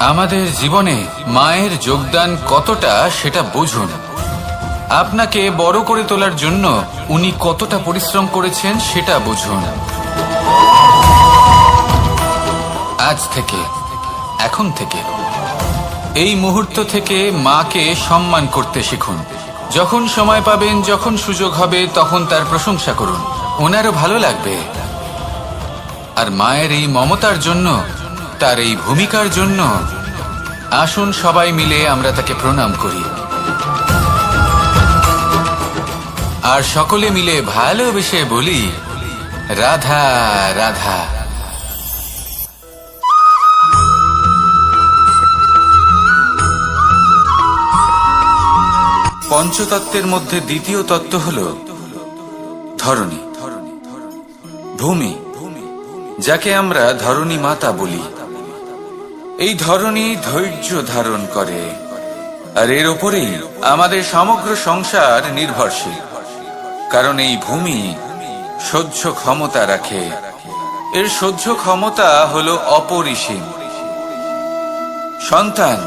আমাদের জীবনে মায়ের যোগদান কতটা সেটা বুঝুন। আপনাকে বড় করে তোলার জন্য উনি কতটা পরিশ্রম করেছেন সেটা বুঝুন। আজ থেকে, এখন থেকে, এই মুহূর্ত থেকে মাকে সম্মান করতে শিখুন। যখন সময় পাবেন, যখন সুযোগ হবে, তখন তার প্রশংসা করুন। ওনারও ভালো লাগবে। আর মায়ের এই মমতার জন্য, তার এই ভূমিকার জন্য আসুন সবাই মিলে আমরা তাকে প্রণাম করি। আর সকলে মিলে ভালোবেসে বলি, রাধা রাধা। পঞ্চতত্ত্বের মধ্যে দ্বিতীয় তত্ত্ব হল ধরণী, ভূমি, যাকে আমরা ধরণী মাতা বলি। এই ধরণী ধৈর্য ধারণ করে, আর এর ওপরেই আমাদের সমগ্র সংসার নির্ভরশীল। কারণ এই ভূমি সহ্য ক্ষমতা রাখে। এর সহ্য ক্ষমতা হলো অপরিসীম। সন্তান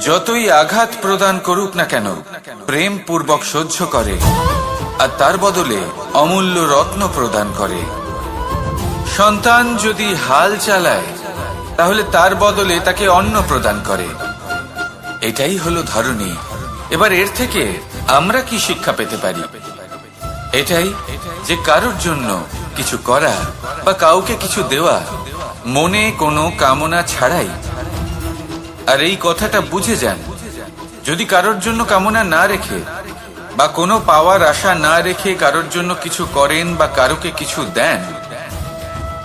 যতই আঘাত প্রদান করুক না কেন, প্রেম পূর্বক সহ্য করে, আর তার বদলে অমূল্য রত্ন প্রদান করে। সন্তান যদি হাল চালায়, তাহলে তার বদলে তাকে অন্ন প্রদান করে। এটাই হলো ধরণী। এবার এর থেকে আমরা কি শিক্ষা পেতে পারি? এটাই যে কারোর জন্য কিছু করা বা কাউকে কিছু দেওয়া মনে কোনো কামনা ছাড়াই। আর এই কথাটা বুঝে যান, যদি কারোর জন্য কামনা না রেখে বা কোনো পাওয়ার আশা না রেখে কারোর জন্য কিছু করেন বা কারোকে কিছু দেন,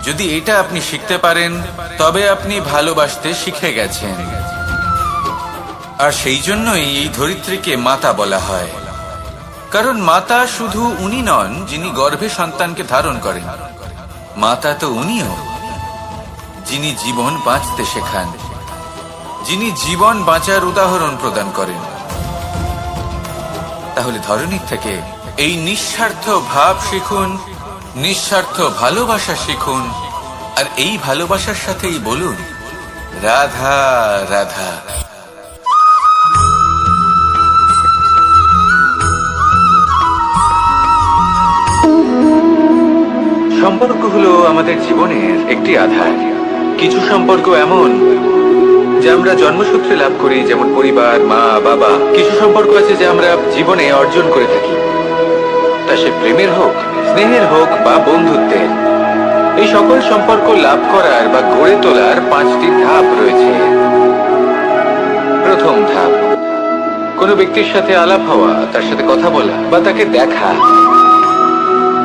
যদি এটা আপনি শিখতে পারেন, তবে আপনি ভালোবাসতে শিখে গেছেন। আর সেই জন্যই এই ধরিত্রীকে মাতা বলা হয়। কারণ মাতা শুধু উনি নন যিনি গর্ভে সন্তানকে ধারণ করেন, মাতা তো উনিও যিনি জীবন বাঁচতে শেখান, যিনি জীবন বাঁচার উদাহরণ প্রদান করেন। তাহলে ধরণীর থেকে এই নিঃস্বার্থ ভাব শিখুন, নিঃস্বার্থ ভালোবাসা শিখুন, আর এই ভালোবাসার সাথেই বলুন, রাধা রাধা। সম্পর্ক হলো আমাদের জীবনের একটি আধার। কিছু সম্পর্ক এমন যে আমরা জন্মসূত্রে লাভ করি, যেমন পরিবার, মা, বাবা। কিছু সম্পর্ক আছে যে আমরা জীবনে অর্জন করে থাকি, তা সে প্রেমের হোক, স্নেহের হোক বা বন্ধুত্বের। এই সকল সম্পর্ক লাভ করার বা গড়ে তোলার 5টি ধাপ রয়েছে। প্রথম ধাপ, কোনো ব্যক্তির সাথে আলাপ হওয়া, তার সাথে কথা বলা বা তাকে দেখা।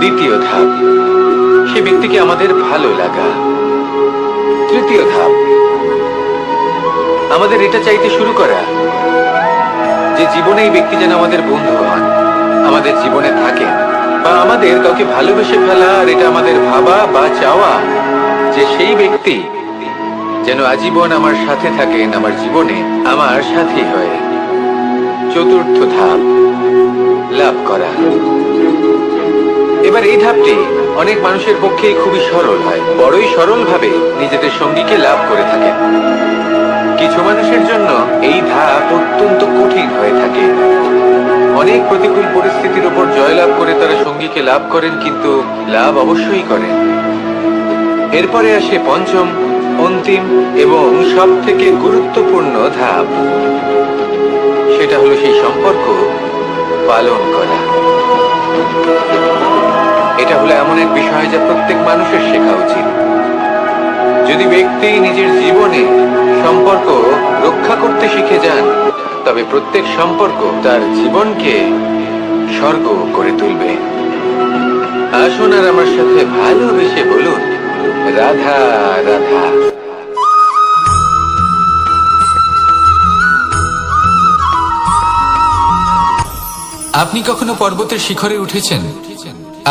দ্বিতীয় ধাপ, সে ব্যক্তিকে আমাদের ভালো লাগা। তৃতীয় ধাপ, আমাদের এটা চাইতে শুরু করা যে জীবনে এই ব্যক্তি যেন আমাদের বন্ধু হন, আমাদের জীবনে থাকেন, বা আমাদের কাউকে ভালোবেসে ফেলা। আর এটা আমাদের ভাবা বা চাওয়া যে সেই ব্যক্তি যেন আজীবন আমার সাথে থাকেন, আমার জীবনে আমার সাথী হয়ে। চতুর্থ ধাপ, লাভ করা। এবার এই ধাপটি অনেক মানুষের পক্ষেই খুবই সরল হয়, বড়ই সরল ভাবে নিজেদের সঙ্গীকে লাভ করে থাকেন। কিছু মানুষের জন্য এই ধাপ অত্যন্ত কঠিন হয়ে থাকে। অনেক প্রতিকূল পরিস্থিতির উপর জয়লাভ করে তারা সঙ্গীকে লাভ করেন, কিন্তু লাভ অবশ্যই করেন। এরপরে আসে পঞ্চম, অন্তিম এবং সব থেকে গুরুত্বপূর্ণ ধাপ। সেটা হলো সেই সম্পর্ক পালন করা। এটা হলো এমন এক বিষয় যা প্রত্যেক মানুষের শেখা উচিত। যদি ব্যক্তি নিজের জীবনে সম্পর্ক রক্ষা করতে শিখে যান, তবে প্রত্যেক সম্পর্ক তার জীবনকে স্বর্গ করে তুলবে। আসুন আর আমার সাথে ভালোবেসে বলুন, রাধা রাধা। আপনি কখনো পর্বতের শিখরে উঠেছেন?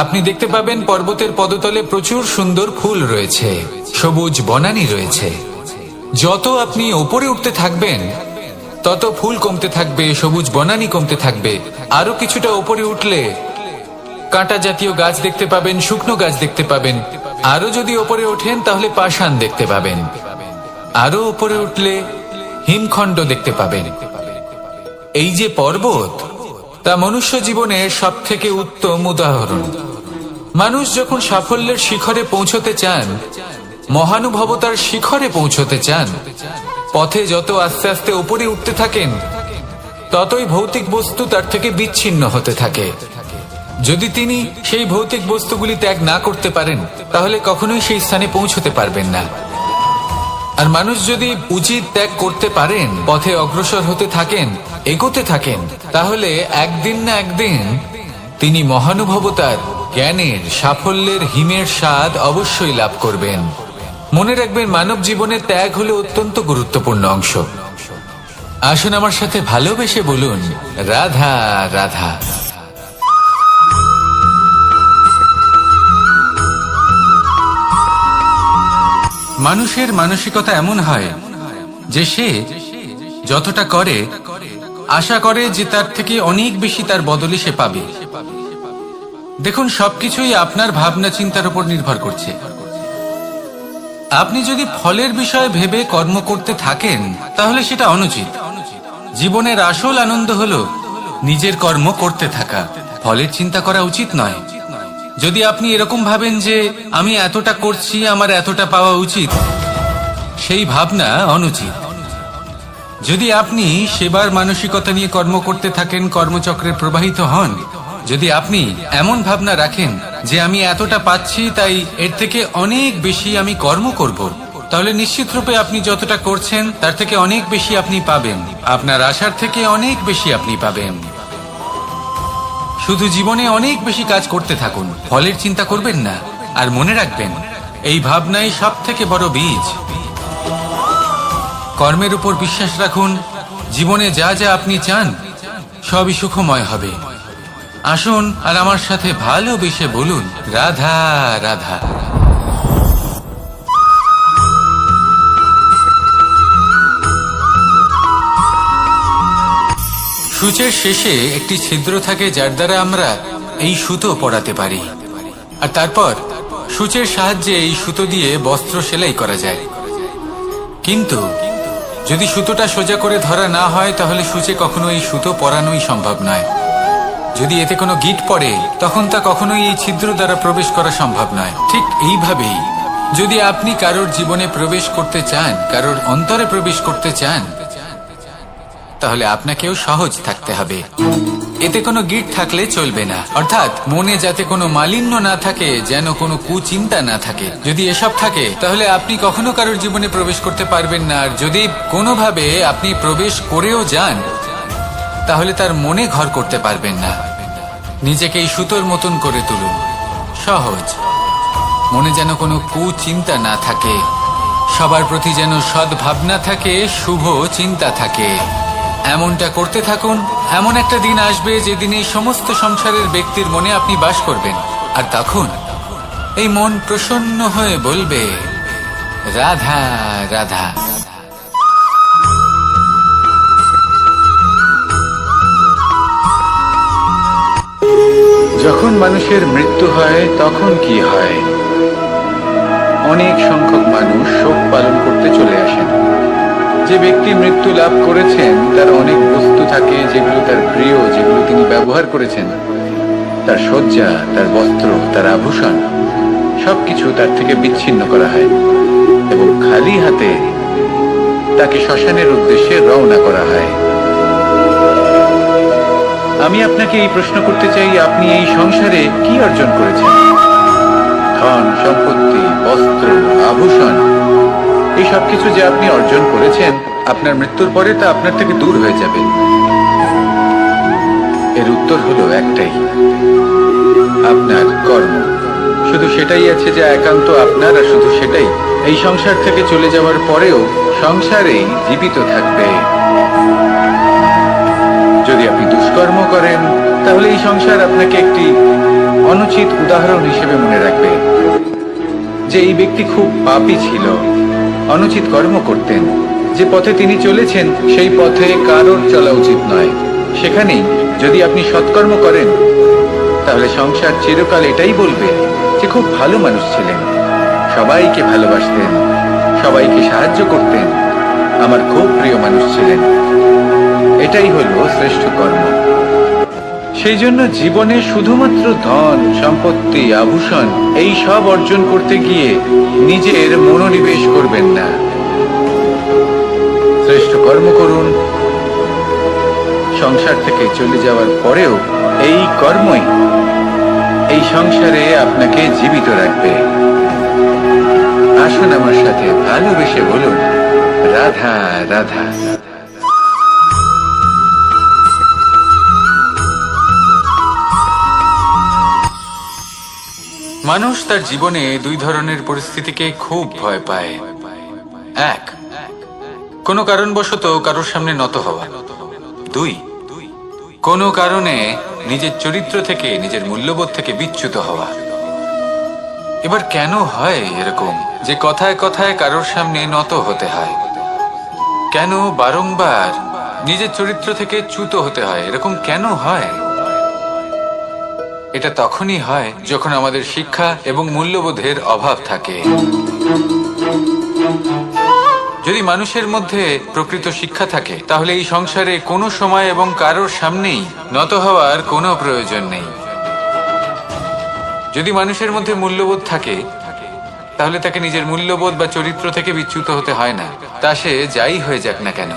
আপনি দেখতে পাবেন পর্বতের পদতলে প্রচুর সুন্দর ফুল রয়েছে, সবুজ বনানী রয়েছে। যত আপনি ওপরে উঠতে থাকবেন, তত ফুল কমতে থাকবে, সবুজ বনানী কমতে থাকবে। আরো কিছুটা ওপরে উঠলে কাঁটা জাতীয় গাছ দেখতে পাবেন, শুকনো গাছ দেখতে পাবেন। আরো যদি ওপরে ওঠেন তাহলে পাষাণ দেখতে পাবেন। আরো উপরে উঠলে হিমখণ্ড দেখতে পাবেন। এই যে পর্বত, তা মনুষ্য জীবনের সব থেকে উত্তম উদাহরণ। মানুষ যখন সাফল্যের শিখরে পৌঁছতে চান, মহানুভবতার শিখরে পৌঁছতে চান, পথে যত আস্তে আস্তে উপরে উঠতে থাকেন, ততই ভৌতিক বস্তু তার থেকে বিচ্ছিন্ন হতে থাকে। যদি তিনি সেই ভৌতিক বস্তুগুলি ত্যাগ না করতে পারেন, তাহলে কখনোই সেই স্থানে পৌঁছতে পারবেন না। আর মানুষ যদি উচিত ত্যাগ করতে পারেন, পথে অগ্রসর হতে থাকেন, এগোতে থাকেন, তাহলে একদিন না একদিন তিনি মহানুভবতার, জ্ঞানের, সাফল্যের হিমের স্বাদ অবশ্যই লাভ করবেন। মনে রাখবেন, মানব জীবনে ত্যাগ হলো অত্যন্ত গুরুত্বপূর্ণ অংশ। আসুন আমার সাথে ভালোবেসে বলুন, রাধা রাধা। মানুষের মানসিকতা এমন হয় যে সে যতটা করে আশা করে যে তার থেকে অনেক বেশি তার বদলে সে পাবে। দেখুন, সবকিছুই আপনার ভাবনা চিন্তার উপর নির্ভর করছে। আপনি যদি ফলের বিষয়ে ভেবে কর্ম করতে থাকেন, তাহলে সেটা অনুচিত। জীবনের আসল আনন্দ হলো নিজের কর্ম করতে থাকা, ফলের চিন্তা করা উচিত নয়। যদি আপনি এরকম ভাবেন যে আমি এতটা করছি, আমার এতটা পাওয়া উচিত, সেই ভাবনা অনুচিত। যদি আপনি সেবার মানসিকতা নিয়ে কর্ম করতে থাকেন, কর্মচক্রে প্রবাহিত হন, যদি আপনি এমন ভাবনা রাখেন যে আমি এতটা পাচ্ছি, তাই এর থেকে অনেক বেশি আমি কর্ম করব, তাহলে নিশ্চিত রূপে আপনি যতটা করছেন তার থেকে অনেক বেশি আপনি পাবেন। আপনার আশার থেকে অনেক বেশি আপনি পাবেন। শুধু জীবনে অনেক বেশি কাজ করতে থাকুন, ফলের চিন্তা করবেন না। আর মনে রাখবেন, এই ভাবনাই সব থেকে বড় বীজ। কর্মের উপর বিশ্বাস রাখুন। জীবনে যা যা আপনি চান, সবই সুখময় হবে। আসুন আর আমার সাথে ভালোবেসে বলুন, রাধা রাধা। সূচের শেষে একটি ছিদ্র থাকে, যার দ্বারা আমরা এই সুতো পরাতে পারি। আর তারপর সূচের সাহায্যে এই সুতো দিয়ে বস্ত্র সেলাই করা যায়। কিন্তু যদি সুতোটা সোজা করে ধরা না হয়, তাহলে সূচে কখনো এই সুতো পরানোই সম্ভব নয়। যদি এতে কোনো গিঁট পড়ে, তখন তা কখনোই এই ছিদ্র দ্বারা প্রবেশ করা সম্ভব নয়। ঠিক এইভাবেই যদি আপনি কারোর জীবনে প্রবেশ করতে চান, কারোর অন্তরে প্রবেশ করতে চান, তাহলে আপনাকেও সহজ থাকতে হবে। এতে কোনো গিঁট থাকলে চলবে না, অর্থাৎ মনে যাতে কোনো মালিন্য না থাকে, যেন কোনো কুচিন্তা না থাকে। যদি এসব থাকে, তাহলে আপনি কখনো কারোর জীবনে প্রবেশ করতে পারবেন না। আর যদি কোনোভাবে আপনি প্রবেশ করেও যান, তাহলে তার মনে ঘর করতে পারবেন না। নিজেকে এই সুতোর মতন করে তুলুন, সহজ। মনে যেন কোনো কুচিন্তা না থাকে, সবার প্রতি যেন সদ্ভাবনা থাকে, শুভ চিন্তা থাকে। এমনটা করতে থাকুন। এমন একটা দিন আসবে যেদিন এই সমস্ত সংসারের ব্যক্তির মনে আপনি বাস করবেন। আর তখন এই মন প্রসন্ন হয়ে বলবে, রাধা রাধা। যখন মানুষের মৃত্যু হয়, তখন কি হয়? অনেক সংখ্যক মানুষ শোক পালন করতে চলে আসেন। যে ব্যক্তি মৃত্যু লাভ করেছেন, তার অনেক বস্তু থাকে যেগুলো তার প্রিয়, যেগুলো তিনি ব্যবহার করেছেন। তার শয্যা, তার বস্ত্র, তার আভূষণ, সবকিছু তার থেকে বিচ্ছিন্ন করা হয় এবং খালি হাতে তাকে শ্মশানের উদ্দেশ্যে রওনা করা হয়। আমি আপনাকে এই প্রশ্ন করতে চাই, আপনি এই সংসারে কি অর্জন করেছেন? ধন সম্পত্তি, বস্ত্র, আভূষণ, এই সবকিছু যে আপনি অর্জন করেছেন, আপনার মৃত্যুর পরে তা আপনার থেকে দূর হয়ে যাবে। এর উত্তর হলো একটাই, আপনার কর্ম। শুধু সেটাই আছে যা একান্ত আপনার, আর শুধু সেটাই এই সংসার থেকে চলে যাওয়ার পরেও সংসারেই জীবিত থাকবে। যদি আপনি দুষ্কর্ম করেন, তাহলে এই সংসার আপনাকে একটি অনুচিত উদাহরণ হিসেবে মনে রাখবে যে এই ব্যক্তি খুব পাপী ছিল, অনুচিত কর্ম করতেন। যে পথে তিনি চলেছেন, সেই পথে কারোর চলা উচিত নয়। সেখানেই যদি আপনি সৎকর্ম করেন, তাহলে সংসার চিরকাল এটাই বলবে যে খুব ভালো মানুষ ছিলেন, সবাইকে ভালোবাসতেন, সবাইকে সাহায্য করতেন, আমার খুব প্রিয় মানুষ ছিলেন। এটাই হলো শ্রেষ্ঠ কর্ম। সেই জন্য জীবনে শুধুমাত্র ধন, সম্পত্তি, আভূষণ এই সব অর্জন করতে গিয়ে নিজের মনোনিবেশ করবেন না। শ্রেষ্ঠ কর্ম করুন। সংসার থেকে চলে যাওয়ার পরেও এই কর্মই এই সংসারে আপনাকে জীবিত রাখবে। আসুন আমার সাথে ভালোবেসে বলুন, রাধা রাধা। মানুষ তার জীবনে দুই ধরনের পরিস্থিতিকে খুব ভয় পায়। এক, কোনো কারণবশত কারোর সামনে নত হওয়া। দুই, কোনো কারণে নিজের চরিত্র থেকে, নিজের মূল্যবোধ থেকে বিচ্যুত হওয়া। এবার কেন হয় এরকম যে কথায় কথায় কারোর সামনে নত হতে হয়? কেন বারংবার নিজের চরিত্র থেকে চ্যুত হতে হয়? এরকম কেন হয়? এটা তখনই হয় যখন আমাদের শিক্ষা এবং মূল্যবোধের অভাব থাকে। যদি মানুষের মধ্যে প্রকৃত শিক্ষা থাকে তাহলে এই সংসারে কোনো সময় এবং কারোর সামনেই নত হওয়ার কোনো প্রয়োজন নেই। যদি মানুষের মধ্যে মূল্যবোধ থাকে তাহলে তাকে নিজের মূল্যবোধ বা চরিত্র থেকে বিচ্যুত হতে হয় না, তা সে যাই হয়ে যাক না কেন।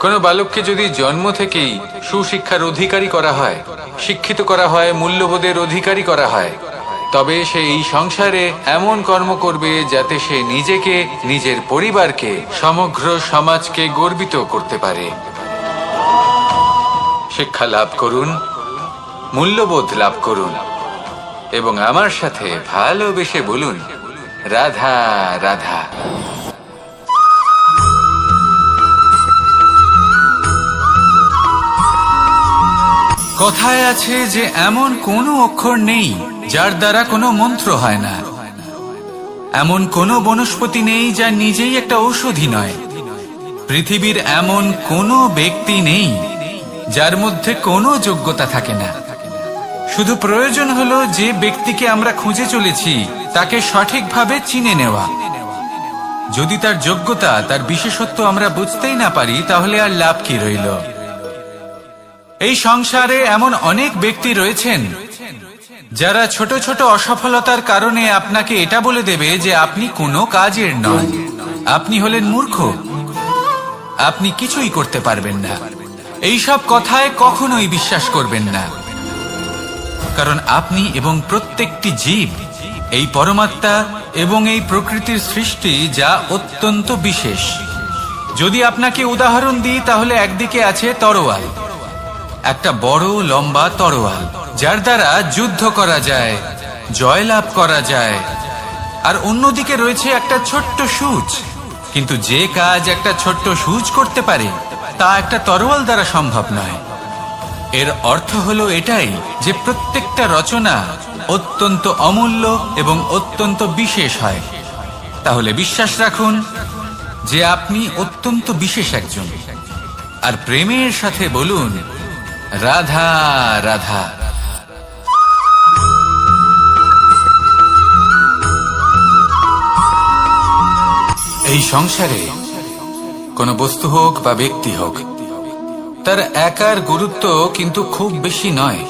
কোনো বালককে যদি জন্ম থেকেই সুশিক্ষার অধিকারী করা হয়, শিক্ষিত করা হয়, মূল্যবোধের অধিকারী করা হয়, তবে সে এই সংসারে এমন কর্ম করবে যাতে সে নিজেকে, নিজের পরিবারকে, সমগ্র সমাজকে গর্বিত করতে পারে। শিক্ষা লাভ করুন, মূল্যবোধ লাভ করুন এবং আমার সাথে ভালোবেসে বলুন, রাধা রাধা। কথায় আছে যে এমন কোনো অক্ষর নেই যার দ্বারা কোনো মন্ত্র হয় না। এমন কোনো বনস্পতি নেই যা নিজেই একটা ঔষধি নয়। পৃথিবীর এমন কোনো ব্যক্তি নেই যার মধ্যে কোনো যোগ্যতা থাকে না। শুধু প্রয়োজন হলো যে ব্যক্তিকে আমরা খুঁজে চলেছি তাকে সঠিকভাবে চিনে নেওয়া। যদি তার যোগ্যতা, তার বিশেষত্ব আমরা বুঝতেই না পারি তাহলে আর লাভ কি রইল? এই সংসারে এমন অনেক ব্যক্তি রয়েছেন যারা ছোট ছোট অসফলতার কারণে আপনাকে এটা বলে দেবে যে আপনি কোনো কাজের নন, আপনি হলেন মূর্খ, আপনি কিছুই করতে পারবেন না। এই সব কথায় কখনোই বিশ্বাস করবেন না, কারণ আপনি এবং প্রত্যেকটি জীব এই পরমাত্মা এবং এই প্রকৃতির সৃষ্টি, যা অত্যন্ত বিশেষ। যদি আপনাকে উদাহরণ দিই তাহলে একদিকে আছে তরোয়াল, একটা বড় লম্বা তরোয়াল যার দ্বারা যুদ্ধ করা যায়, জয়লাভ করা যায়। আর অন্যদিকে রয়েছে একটা ছোট্ট সূচ, কিন্তু যে কাজ একটা ছোট্ট সূচ করতে পারে তা একটা তরোয়াল দ্বারা সম্ভব নয়। এর অর্থ হলো এটাই যে প্রত্যেকটা রচনা অত্যন্ত অমূল্য এবং অত্যন্ত বিশেষ হয়। তাহলে বিশ্বাস রাখুন যে আপনি অত্যন্ত বিশেষ একজন, আর প্রেমের সাথে বলুন, রাধা রাধা। এই সংসারে কোনো বস্তু হোক বা ব্যক্তি হোক, তার একার গুরুত্ব কিন্তু খুব বেশি নয়।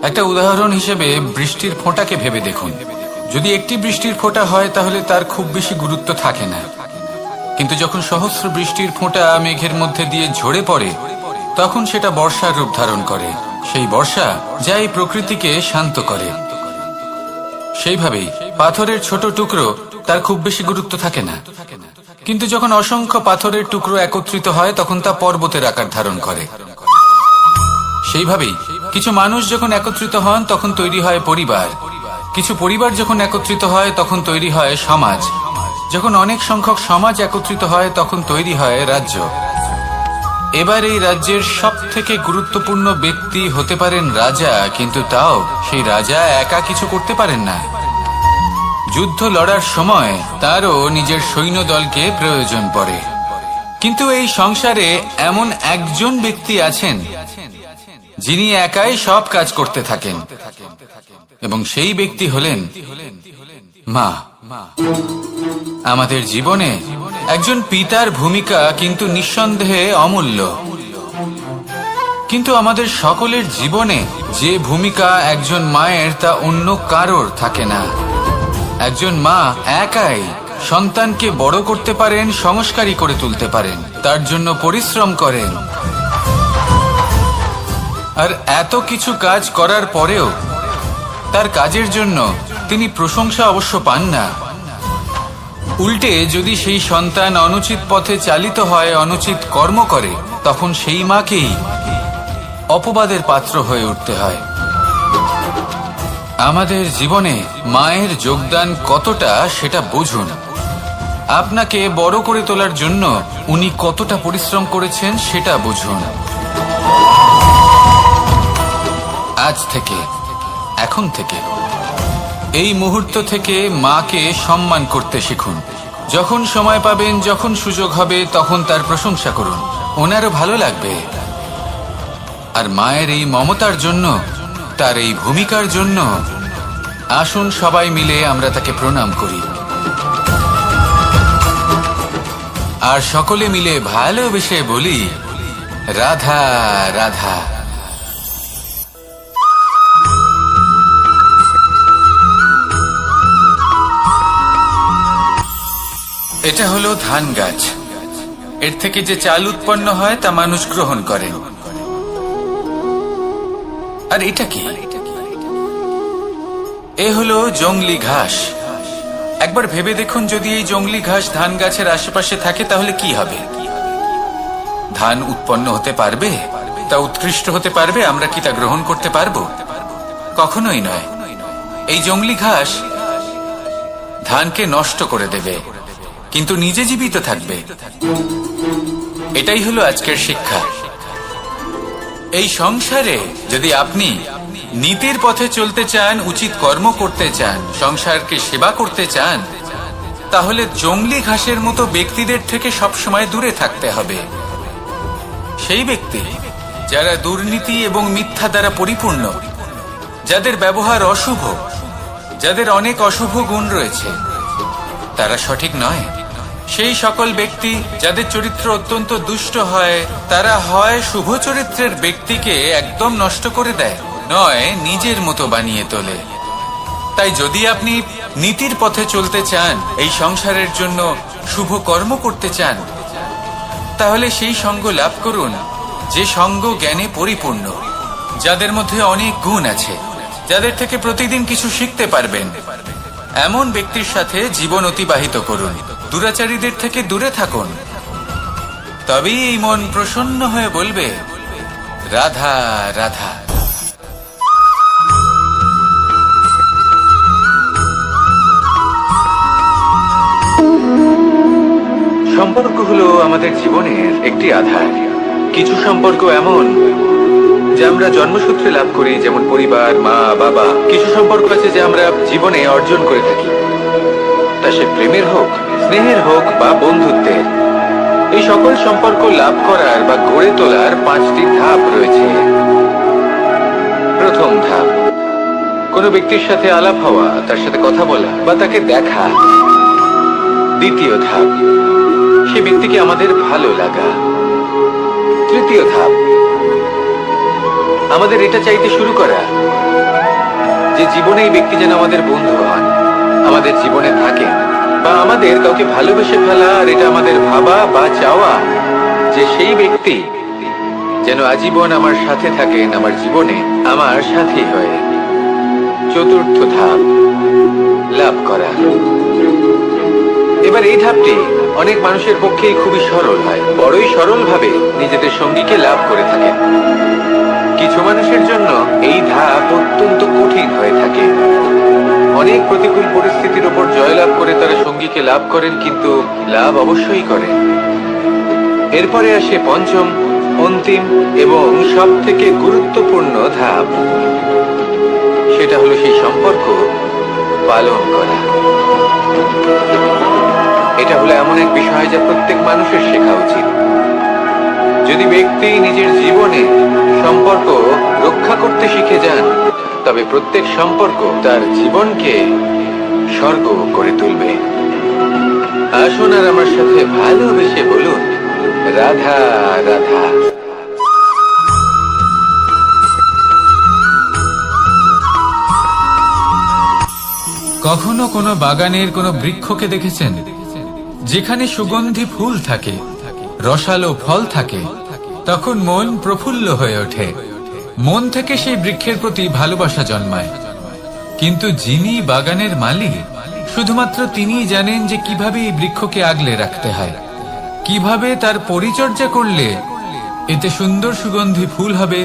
একটা উদাহরণ হিসেবে বৃষ্টির ফোঁটাকে ভেবে দেখুন। যদি একটি বৃষ্টির ফোঁটা হয় তাহলে তার খুব বেশি গুরুত্ব থাকে না, কিন্তু যখন সহস্র বৃষ্টির ফোঁটা মেঘের মধ্যে দিয়ে ঝরে পড়ে তখন সেটা বর্ষার রূপ ধারণ করে। সেই বর্ষা যা এই প্রকৃতিকে শান্ত করে। সেইভাবেই পাথরের ছোট টুকরো, তার খুব বেশি গুরুত্ব থাকে না, কিন্তু যখন অসংখ্য পাথরের টুকরো একত্রিত হয় তখন তা পর্বতের আকার ধারণ করে। সেইভাবেই কিছু মানুষ যখন একত্রিত হন তখন তৈরি হয় পরিবার, কিছু পরিবার যখন একত্রিত হয় তখন তৈরি হয় সমাজ, যখন অনেক সংখ্যক সমাজ একত্রিত হয় তখন তৈরি হয় রাজ্য। এবার এই রাজ্যের সব থেকে গুরুত্বপূর্ণ ব্যক্তি হতে পারেন রাজা, কিন্তু তাও সেই রাজা একা কিছু করতে পারেন না। যুদ্ধ লড়ার সময় তারও নিজের সৈন্যদলকে প্রয়োজন পড়ে। কিন্তু এই সংসারে এমন একজন ব্যক্তি আছেন যিনি একাই সব কাজ করতে থাকেন, এবং সেই ব্যক্তি হলেন মা আমাদের জীবনে একজন পিতার ভূমিকা কিন্তু নিঃসন্দেহে অমূল্য, কিন্তু আমাদের সকলের জীবনে যে ভূমিকা একজন মায়ের তা অন্য কারোর থাকে না। একজন মা একাই সন্তানকে বড় করতে পারেন, সংস্কারী করে তুলতে পারেন, তার জন্য পরিশ্রম করেন। আর এত কিছু কাজ করার পরেও তার কাজের জন্য তিনি প্রশংসা অবশ্য পান না। উল্টে যদি সেই সন্তান অনুচিত পথে চালিত হয়, অনুচিত কর্ম করে, তখন সেই মাকেই অপবাদের পাত্র হয়ে উঠতে হয়। আমাদের জীবনে মায়ের যোগদান কতটা সেটা বুঝুন। আপনাকে বড় করে তোলার জন্য উনি কতটা পরিশ্রম করেছেন সেটা বুঝুন। আজ থেকে, এখন থেকে, এই মুহূর্ত থেকে মাকে সম্মান করতে শিখুন। যখন সময় পাবেন, যখন সুযোগ হবে, তখন তার প্রশংসা করুন, ওনারও ভালো লাগবে। আর মায়ের এই মমতার জন্য, তার এই ভূমিকার জন্য আসুন সবাই মিলে আমরা তাকে প্রণাম করি, আর সকলে মিলে ভালোবেসে বলি, রাধা রাধা। এটা হলো ধান গাছ। এর থেকে যে চাল উৎপন্ন হয় তা মানুষ গ্রহণ করেন। আর এটা কি? এ হলো জংলি ঘাস। একবার ভেবে দেখুন, যদি এই জংলি ঘাস ধান গাছের আশেপাশে থাকে তাহলে কি হবে? ধান উৎপন্ন হতে পারবে? তা উৎকৃষ্ট হতে পারবে? আমরা কি তা গ্রহণ করতে পারবো? কখনোই নয়। এই জংলি ঘাস ধানকে নষ্ট করে দেবে, কিন্তু নিজে জীবিত থাকবে। এটাই হলো আজকের শিক্ষা। এই সংসারে যদি আপনি নীতির পথে চলতে চান, উচিত কর্ম করতে চান, সংসারকে সেবা করতে চান, তাহলে জংলি ঘাসের মতো ব্যক্তিদের থেকে সবসময় দূরে থাকতে হবে। সেই ব্যক্তি যারা দুর্নীতি এবং মিথ্যা দ্বারা পরিপূর্ণ, যাদের ব্যবহার অশুভ, যাদের অনেক অশুভ গুণ রয়েছে, তারা সঠিক নয়। সেই সকল ব্যক্তি যাদের চরিত্র অত্যন্ত দুষ্ট হয়, তারা হয় শুভ চরিত্রের ব্যক্তিকে একদম নষ্ট করে দেয়, নয় নিজের মতো বানিয়ে তোলে। তাই যদি আপনি নীতির পথে চলতে চান, এই সংসারের জন্য শুভ কর্ম করতে চান, তাহলে সেই সঙ্গ লাভ করুন যে সঙ্গ জ্ঞানে পরিপূর্ণ, যাদের মধ্যে অনেক গুণ আছে, যাদের থেকে প্রতিদিন কিছু শিখতে পারবেন। এমন ব্যক্তির সাথে জীবন অতিবাহিত করুন, দুরাচারীদের থেকে দূরে থাকুন। তবেই এই মন প্রসন্ন হয়ে বলবে, রাধা রাধা। সম্পর্ক হলো আমাদের জীবনের একটি আধার। কিছু সম্পর্ক এমন যা আমরা জন্মসূত্রে লাভ করি, যেমন পরিবার, মা, বাবা। কিছু সম্পর্ক আছে যা আমরা জীবনে অর্জন করে থাকি, তা সে প্রেমের হোক, স্নেহের হোক বা বন্ধুত্বের। এই সকল সম্পর্ক লাভ করার বা গড়ে তোলার 5টি ধাপ রয়েছে। প্রথম ধাপ, কোনো ব্যক্তির সাথে আলাপ হওয়া, তার সাথে কথা বলা বা তাকে দেখা। দ্বিতীয় ধাপ, সে ব্যক্তিকে আমাদের ভালো লাগা। তৃতীয় ধাপ, আমাদের এটা চাইতে শুরু করা যে জীবনে এই ব্যক্তি যেন আমাদের বন্ধু হন, আমাদের জীবনে থাকেন, বা আমাদের কাউকে ভালোবেসে ফেলা। আর এটা আমাদের ভাবা বা চাওয়া যে সেই ব্যক্তি যেন আজীবন আমার সাথে থাকেন, আমার জীবনে আমার সাথী হয়ে। চতুর্থ ধাপ, লাভ করা। এবার এই ধাপটি অনেক মানুষের পক্ষেই খুবই সরল হয়, বড়ই সরলভাবে নিজেদের সঙ্গীকে লাভ করে থাকেন। কিছু মানুষের জন্য এই ধাপ অত্যন্ত কঠিন হয়ে থাকে। অনেক প্রতিকূল পরিস্থিতির উপর জয়লাভ করে তারা সঙ্গীকে লাভ করেন, কিন্তু লাভ অবশ্যই করেন। এরপরে আসে পঞ্চম, অন্তিম এবং সব থেকে গুরুত্বপূর্ণ ধাপ। সেটা হলো সেই সম্পর্ক পালন করা। এটা হলো এমন এক বিষয় যা প্রত্যেক মানুষের শেখা উচিত। যদি ব্যক্তি নিজের জীবনে সম্পর্ক রক্ষা করতে শিখে যান, তবে প্রত্যেক সম্পর্ক তার জীবনকে স্বর্গ করে তুলবে। আসুন আর আমার সাথে ভালোবেসে বলুন, রাধা রাধা। কখনো কোনো বাগানের কোনো বৃক্ষকে দেখেছেন যেখানে সুগন্ধি ফুল থাকে, রসালো ফল থাকে? তখন মন প্রফুল্ল হয়ে ওঠে, মন থেকে সেই বৃক্ষের প্রতি ভালোবাসা জন্মায়। কিন্তু যিনি বাগানের মালিক, শুধুমাত্র তিনিই জানেন যে কিভাবে এই বৃক্ষকে আগলে রাখতে হয়, কিভাবে তার পরিচর্যা করলে এতে সুন্দর সুগন্ধি ফুল হবে,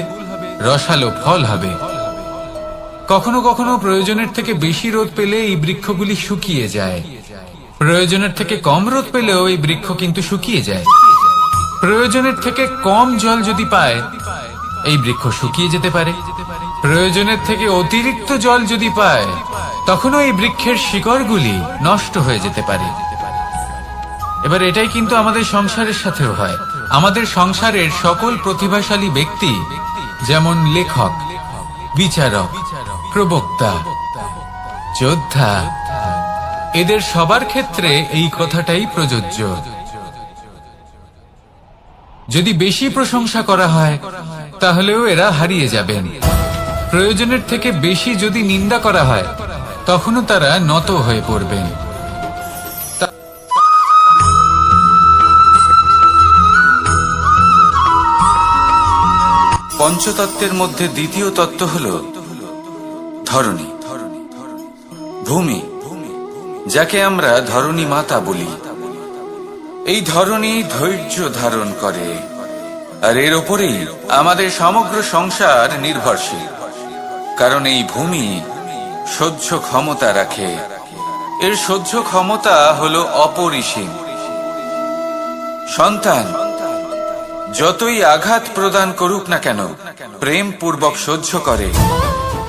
রসালো ফল হবে। কখনো কখনো প্রয়োজনের থেকে বেশি রোদ পেলে এই বৃক্ষগুলি শুকিয়ে যায়, প্রয়োজনের থেকে কম রোদ পেলেও এই বৃক্ষ কিন্তু শুকিয়ে যায়। প্রয়োজনের থেকে কম জল যদি পায়, এই বৃক্ষ শুকিয়ে যেতে পারে। প্রয়োজনের থেকে অতিরিক্ত জল যদি পায়, তখনও এই বৃক্ষের শিকড়গুলি নষ্ট হয়ে যেতে পারে। এবার এটাই কিন্তু আমাদের সংসারের সাথেও হয়। আমাদের সংসারের সকল প্রতিভাশালী ব্যক্তি, যেমন লেখক, বিচারক, প্রবক্তা, যোদ্ধা, এদের সবার ক্ষেত্রে এই কথাটাই প্রযোজ্য। যদি বেশি প্রশংসা করা হয়, তাহলেও এরা হারিয়ে যাবেন। প্রয়োজনের থেকে বেশি যদি নিন্দা করা হয়, তখনও তারা নত হয়ে পড়বেন। পঞ্চতত্ত্বের মধ্যে দ্বিতীয় তত্ত্ব হল ধরণী, ভূমি, যাকে আমরা ধরণী মাতা বলি। এই ধরণী ধৈর্য ধারণ করে, আর এর ওপরেই আমাদের সমগ্র সংসার নির্ভরশীল। কারণ এই ভূমি সহ্য ক্ষমতা রাখে, এর সহ্য ক্ষমতা হলো অপরিসীম। সন্তান যতই আঘাত প্রদান করুক না কেন, প্রেম পূর্বক সহ্য করে,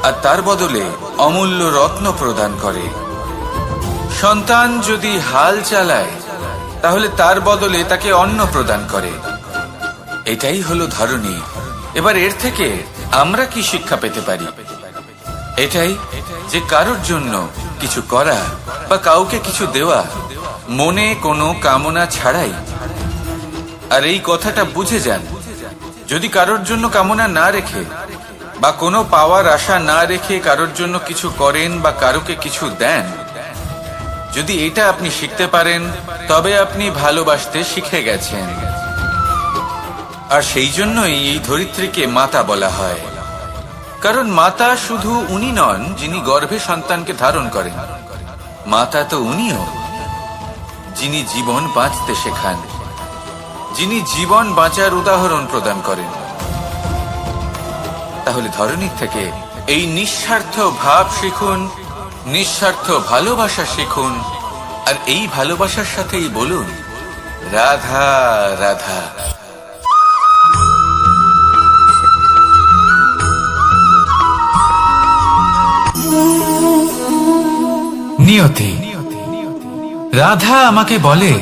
আর তার বদলে অমূল্য রত্ন প্রদান করে। সন্তান যদি হাল চালায়, তাহলে তার বদলে তাকে অন্ন প্রদান করে। এটাই হলো ধরণী। এবার এর থেকে আমরা কি শিক্ষা পেতে পারি? এটাই যে কারোর জন্য কিছু করা বা কাউকে কিছু দেওয়া মনে কোনো কামনা ছাড়াই। আর এই কথাটা বুঝে যান, যদি কারোর জন্য কামনা না রেখে বা কোনো পাওয়ার আশা না রেখে কারোর জন্য কিছু করেন বা কারোকে কিছু দেন, যদি এটা আপনি শিখতে পারেন, তবে আপনি ভালোবাসতে শিখে গেছেন। আর সেই জন্যই এই ধরিত্রীকে মাতা বলা হয়। কারণ মাতা শুধু উনি নন যিনি গর্ভে সন্তানকে ধারণ করেন, মাতা তো উনিও যিনি জীবন বাঁচতে শেখান, যিনি জীবন বাঁচার উদাহরণ প্রদান করেন। তাহলে ধরণীর থেকে এই নিঃস্বার্থ ভাব শিখুন, নিঃস্বার্থ ভালোবাসা শিখুন, আর এই ভালোবাসার সাথেই বলুন, রাধা রাধা। নিয়তি। রাধা আমাকে বলে,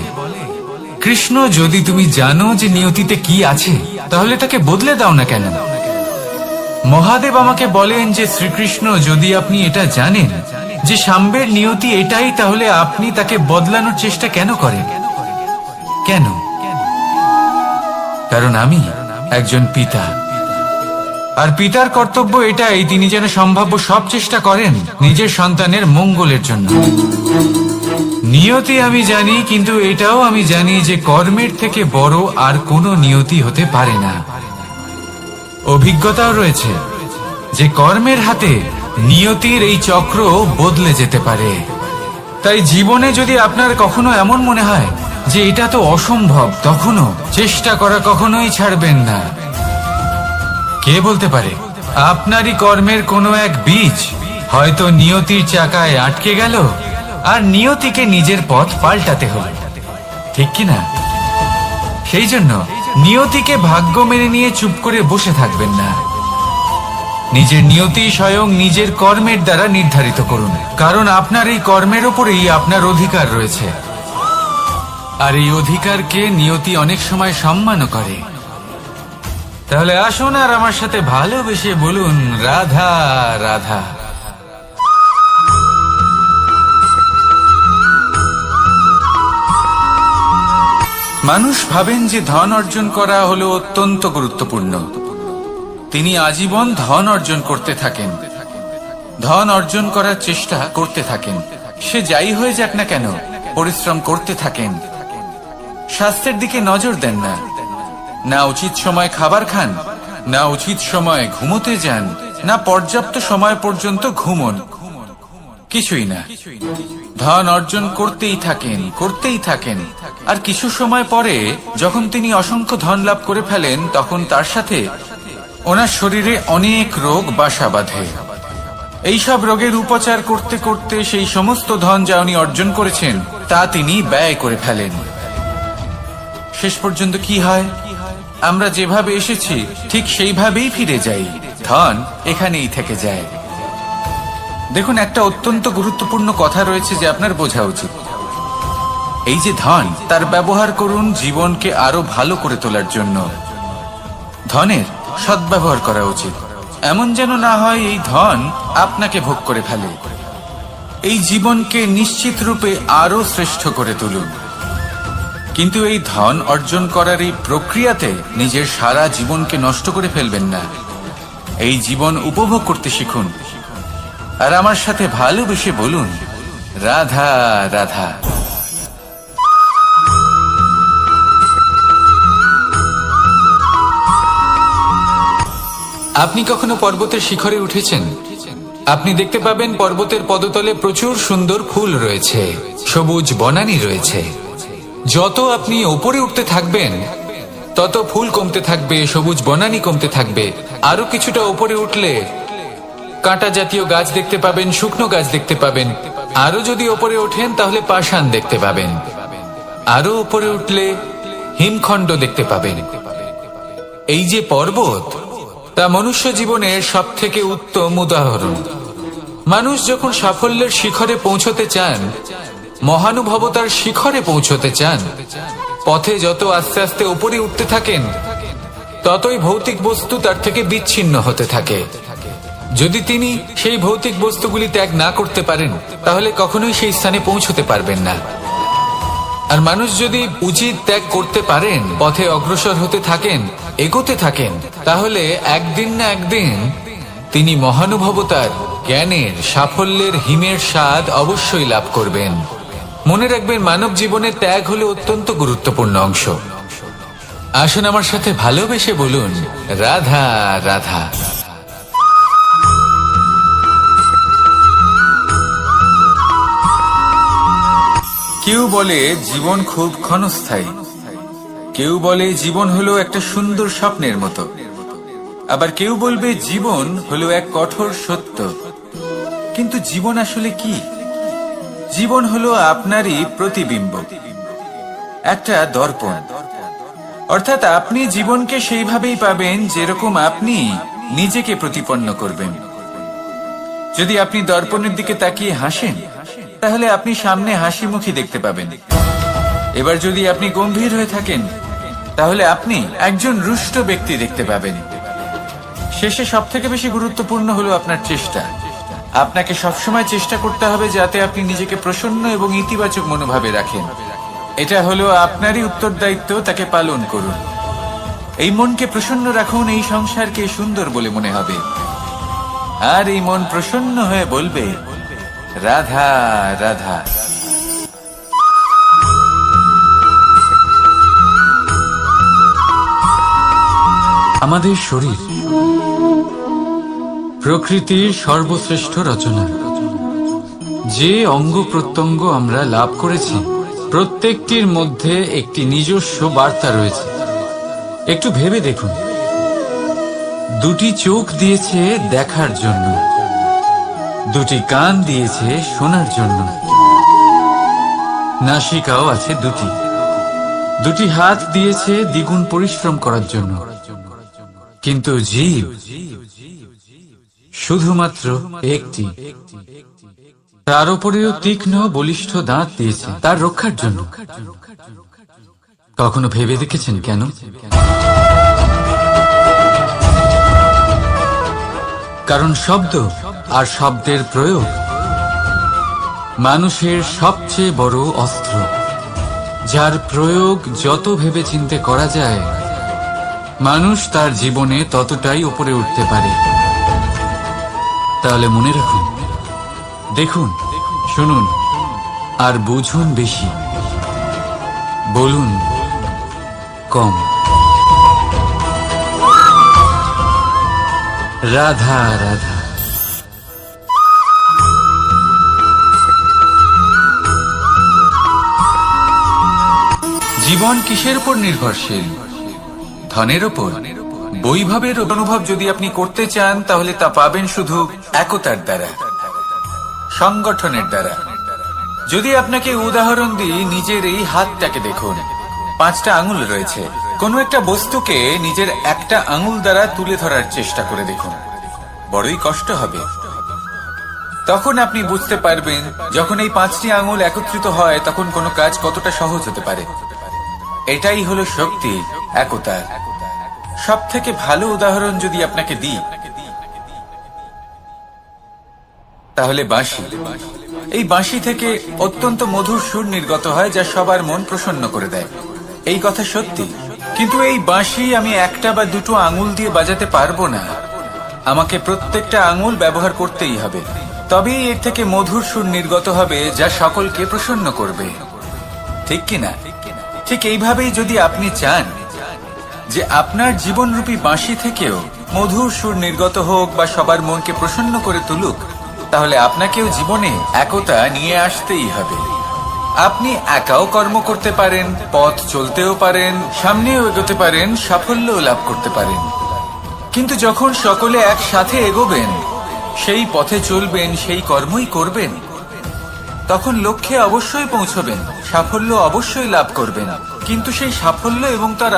কৃষ্ণ, যদি তুমি জানো যে নিয়তিতে কি আছে, তাহলে তাকে বদলে দাও না কেন? মহাদেব আমাকে বলেন যে শ্রীকৃষ্ণ, যদি আপনি এটা জানেন যে সাম্বের নিয়তি এটাই, তাহলে আপনি তাকে বদলানোর চেষ্টা কেন করেন? কেন? কারণ আমি একজন পিতা, আর পিতার কর্তব্য এটাই, তিনি যেন সম্ভাব্য সব চেষ্টা করেন নিজের সন্তানের মঙ্গলের জন্য। নিয়তি আমি জানি, কিন্তু এটাও আমি জানি যে কর্মের থেকে বড় আর কোনো নিয়তি হতে পারে না। অভিজ্ঞতাও রয়েছে যে কর্মের হাতে নিয়তির এই চক্র বদলে যেতে পারে। তাই জীবনে যদি আপনার কখনো এমন মনে হয় যে এটা তো অসম্ভব, তখনও চেষ্টা করা কখনোই ছাড়বেন না। কে বলতে পারে আপনারই কর্মের কোনো এক বীজ হয়তো নিয়তির চাকায় আটকে গেল, আর নিয়তিকে নিজের পথ পাল্টাতে হলো, ঠিক কিনা? সেই জন্য নিয়তিকে ভাগ্য মেনে নিয়ে চুপ করে বসে থাকবেন না। নিজের নিয়তি স্বয়ং নিজের কর্মের দ্বারা নির্ধারিত করুন, কারণ আপনার এই কর্মের উপরেই আপনার অধিকার রয়েছে। আর এই অধিকারকে নিয়তি অনেক সময় সম্মানও করে। তাহলে আসুন আর আমার সাথে ভালোবেসে বলুন, রাধা রাধা। মানুষ ভাবেন যে ধন অর্জন করা হলো অত্যন্ত গুরুত্বপূর্ণ। তিনি আজীবন ধন অর্জন করতে থাকেন, ধন অর্জন করার চেষ্টা করতে থাকেন। সে যাই হয়ে যাক না কেন, পরিশ্রম করতে থাকেন। স্বাস্থ্যের দিকে নজর দেন না, না উচিত সময় খাবার খান, না উচিত সময় ঘুমোতে যান, না পর্যাপ্ত সময় পর্যন্ত ঘুমন, কিছুই না। ধন অর্জন করতেই থাকেন, করতেই থাকেন। আর কিছু সময় পরে যখন তিনি অসংখ্য ধন লাভ করে ফেলেন, তখন তার সাথে ওনার শরীরে অনেক রোগ বাসা বাঁধে। এইসব রোগের উপচার করতে করতে সেই সমস্ত ধন যা উনি অর্জন করেছেন তা তিনি ব্যয় করে ফেলেন। শেষ পর্যন্ত কি হয়? আমরা যেভাবে এসেছি ঠিক সেইভাবেই ফিরে যাই, ধন এখানেই থেকে যায়। দেখুন, একটা অত্যন্ত গুরুত্বপূর্ণ কথা রয়েছে যে আপনার বোঝা উচিত। এই যে ধন, তার ব্যবহার করুন জীবনকে আরো ভালো করে তোলার জন্য। ধনের সদ্ব্যবহার করা উচিত, এমন যেন না হয় এই ধন আপনাকে ভোগ করে ফেলে। এই জীবনকে নিশ্চিত রূপে আরো শ্রেষ্ঠ করে তুলুন। কিন্তু এই ধন অর্জন করার এই প্রক্রিয়াতে নিজের সারা জীবনকে নষ্ট করে ফেলবেন না। এই জীবন উপভোগ করতে শিখুন, আর আমার সাথে ভালোবেসে বলুন, রাধা রাধা। আপনি কখনো পর্বতের শিখরে উঠেছেন? আপনি দেখতে পাবেন পর্বতের পদতলে প্রচুর সুন্দর ফুল রয়েছে, সবুজ বনানী রয়েছে। যত আপনি ওপরে উঠতে থাকবেন তত ফুল কমতে থাকবে, সবুজ বনানী কমতে থাকবে। আরো কিছুটা ওপরে উঠলে কাঁটা জাতীয় গাছ দেখতে পাবেন, শুকনো গাছ দেখতে পাবেন। আরো যদি ওপরে ওঠেন তাহলে পাষাণ দেখতে পাবেন। আরো উপরে উঠলে হিমখণ্ড দেখতে পাবেন। এই যে পর্বত, তা মনুষ্য জীবনের সব থেকে উত্তম উদাহরণ। মানুষ যখন সাফল্যের শিখরে পৌঁছতে চান, মহানুভবতার শিখরে পৌঁছতে চান, পথে যত আস্তে আস্তে উপরে উঠতে থাকেন ততই ভৌতিক বস্তু তার থেকে বিচ্ছিন্ন হতে থাকে। যদি তিনি সেই ভৌতিক বস্তুগুলি ত্যাগ না করতে পারেন তাহলে কখনোই সেই স্থানে পৌঁছতে পারবেন না। আর মানুষ যদি উচিত ত্যাগ করতে পারেন, পথে অগ্রসর হতে থাকেন, এগোতে থাকেন, তাহলে একদিন না একদিন তিনি মহানুভবতার, জ্ঞানের, সাফল্যের হিমের স্বাদ অবশ্যই লাভ করবেন। মনে রাখবেন, মানব জীবনে ত্যাগ হলো অত্যন্ত গুরুত্বপূর্ণ অংশ। আসুন আমার সাথে ভালোবেসে বলুন, রাধা রাধা। কেউ বলে জীবন খুব ক্ষণস্থায়ী, কেউ বলে জীবন হলো একটা সুন্দর স্বপ্নের মতো, আবার কেউ বলবে জীবন হলো এক কঠোর সত্য। কিন্তু জীবন আসলে কি? জীবন হলো আপনারই প্রতিবিম্ব, একটা দর্পণ। অর্থাৎ আপনি জীবনকে সেইভাবেই পাবেন যেরকম আপনি নিজেকে প্রতিপন্ন করবেন। যদি আপনি দর্পণের দিকে তাকিয়ে হাসেন, তাহলে আপনি সামনে হাসি মুখী দেখতে পাবেন। এবার যদি আপনি গম্ভীর হয়ে থাকেন, তাহলে আপনি একজন রুষ্ট ব্যক্তি দেখতে পাবেন। শেষে সবথেকে বেশি গুরুত্বপূর্ণ হলো আপনার চেষ্টা। আপনাকে সবসময় চেষ্টা করতে হবে যাতে আপনি নিজেকে প্রসন্ন এবং ইতিবাচক মনোভাবে রাখেন। এটা হলো আপনারই উত্তরদায়িত্ব, তাকে পালন করুন। এই মনকে প্রসন্ন রাখুন, এই সংসারকে সুন্দর বলে মনে হবে। আর এই মন প্রসন্ন হয়ে বলবে, রাধা রাধা। আমাদের শরীর প্রকৃতির সর্বশ্রেষ্ঠ রচনা। যে অঙ্গ প্রত্যঙ্গ আমরা লাভ করেছি, প্রত্যেকটির মধ্যে একটি নিজস্ব বার্তা রয়েছে। একটু ভেবে দেখুন, দুটি চোখ দিয়েছে দেখার জন্য, দুটি কান দিয়েছে শোনার জন্য, নাসিকাও আছে দুটি, দুটি হাত দিয়েছে দ্বিগুণ পরিশ্রম করার জন্য। কিন্তু জীব শুধুমাত্র একটি। তার উপরেও তীক্ষ্ণ বলিষ্ঠ দাঁত দিয়েছে তার রক্ষার জন্য। কখনো ভেবে দেখেছেন কেন? কারণ শব্দ আর শব্দের প্রয়োগ মানুষের সবচেয়ে বড় অস্ত্র। যার প্রয়োগ যত ভেবেচিন্তে করা যায়, মানুষ তার জীবনে ততটাই উপরে উঠতে পারে। তাহলে মনে রাখুন, দেখুন, শুনুন আর বুঝুন বেশি, বলুন কম। রাধা রাধা। জীবন কিসের উপর নির্ভরশীল? ধনের উপর? বৈভবের অনুভব যদি আপনি করতে চান, তাহলে তা পাবেন শুধু একতার দ্বারা, সংগঠনের দ্বারা। যদি আপনাকে উদাহরণ দিই, নিজের এই হাতটাকে দেখুন, 5টা আঙুল রয়েছে। কোনো একটা বস্তুকে নিজের একটা আঙুল দ্বারা তুলে ধরার চেষ্টা করে দেখুন, বড়ই কষ্ট হবে। তখন আপনি বুঝতে পারবেন, যখন এই 5টি আঙুল একত্রিত হয়, তখন কোনো কাজ কতটা সহজ হতে পারে। এটাই হলো শক্তি, একতার। সব থেকে ভালো উদাহরণ যদি আপনাকে দিই, তাহলে বাঁশি। এই বাঁশি থেকে অত্যন্ত মধুর সুর নির্গত হয়, যা সবার মন প্রসন্ন করে দেয়। এই কথা সত্যি। কিন্তু এই বাঁশি আমি একটা বা দুটো আঙুল দিয়ে বাজাতে পারবো না। আমাকে প্রত্যেকটা আঙুল ব্যবহার করতেই হবে, তবেই এর থেকে মধুর সুর নির্গত হবে, যা সকলকে প্রসন্ন করবে। ঠিক কিনা? ঠিক এইভাবেই যদি আপনি চান যে আপনার জীবনরূপী বাঁশি থেকেও মধুর সুর নির্গত হোক বা সবার মনকে প্রসন্ন করে তুলুক, তাহলে আপনাকেও জীবনে একতা নিয়ে আসতেই হবে। আপনি একাও কর্ম করতে পারেন, পথ চলতেও পারেন, সামনেও এগোতে পারেন, সাফল্যও লাভ করতে পারেন। কিন্তু যখন সকলে একসাথে এগোবেন, সেই পথে চলবেন, সেই কর্মই করবেন, তখন লক্ষ্যে অবশ্যই পৌঁছবেন, সাফল্য অবশ্যই লাভ করবেন। কিন্তু সেই সাফল্য এবং তার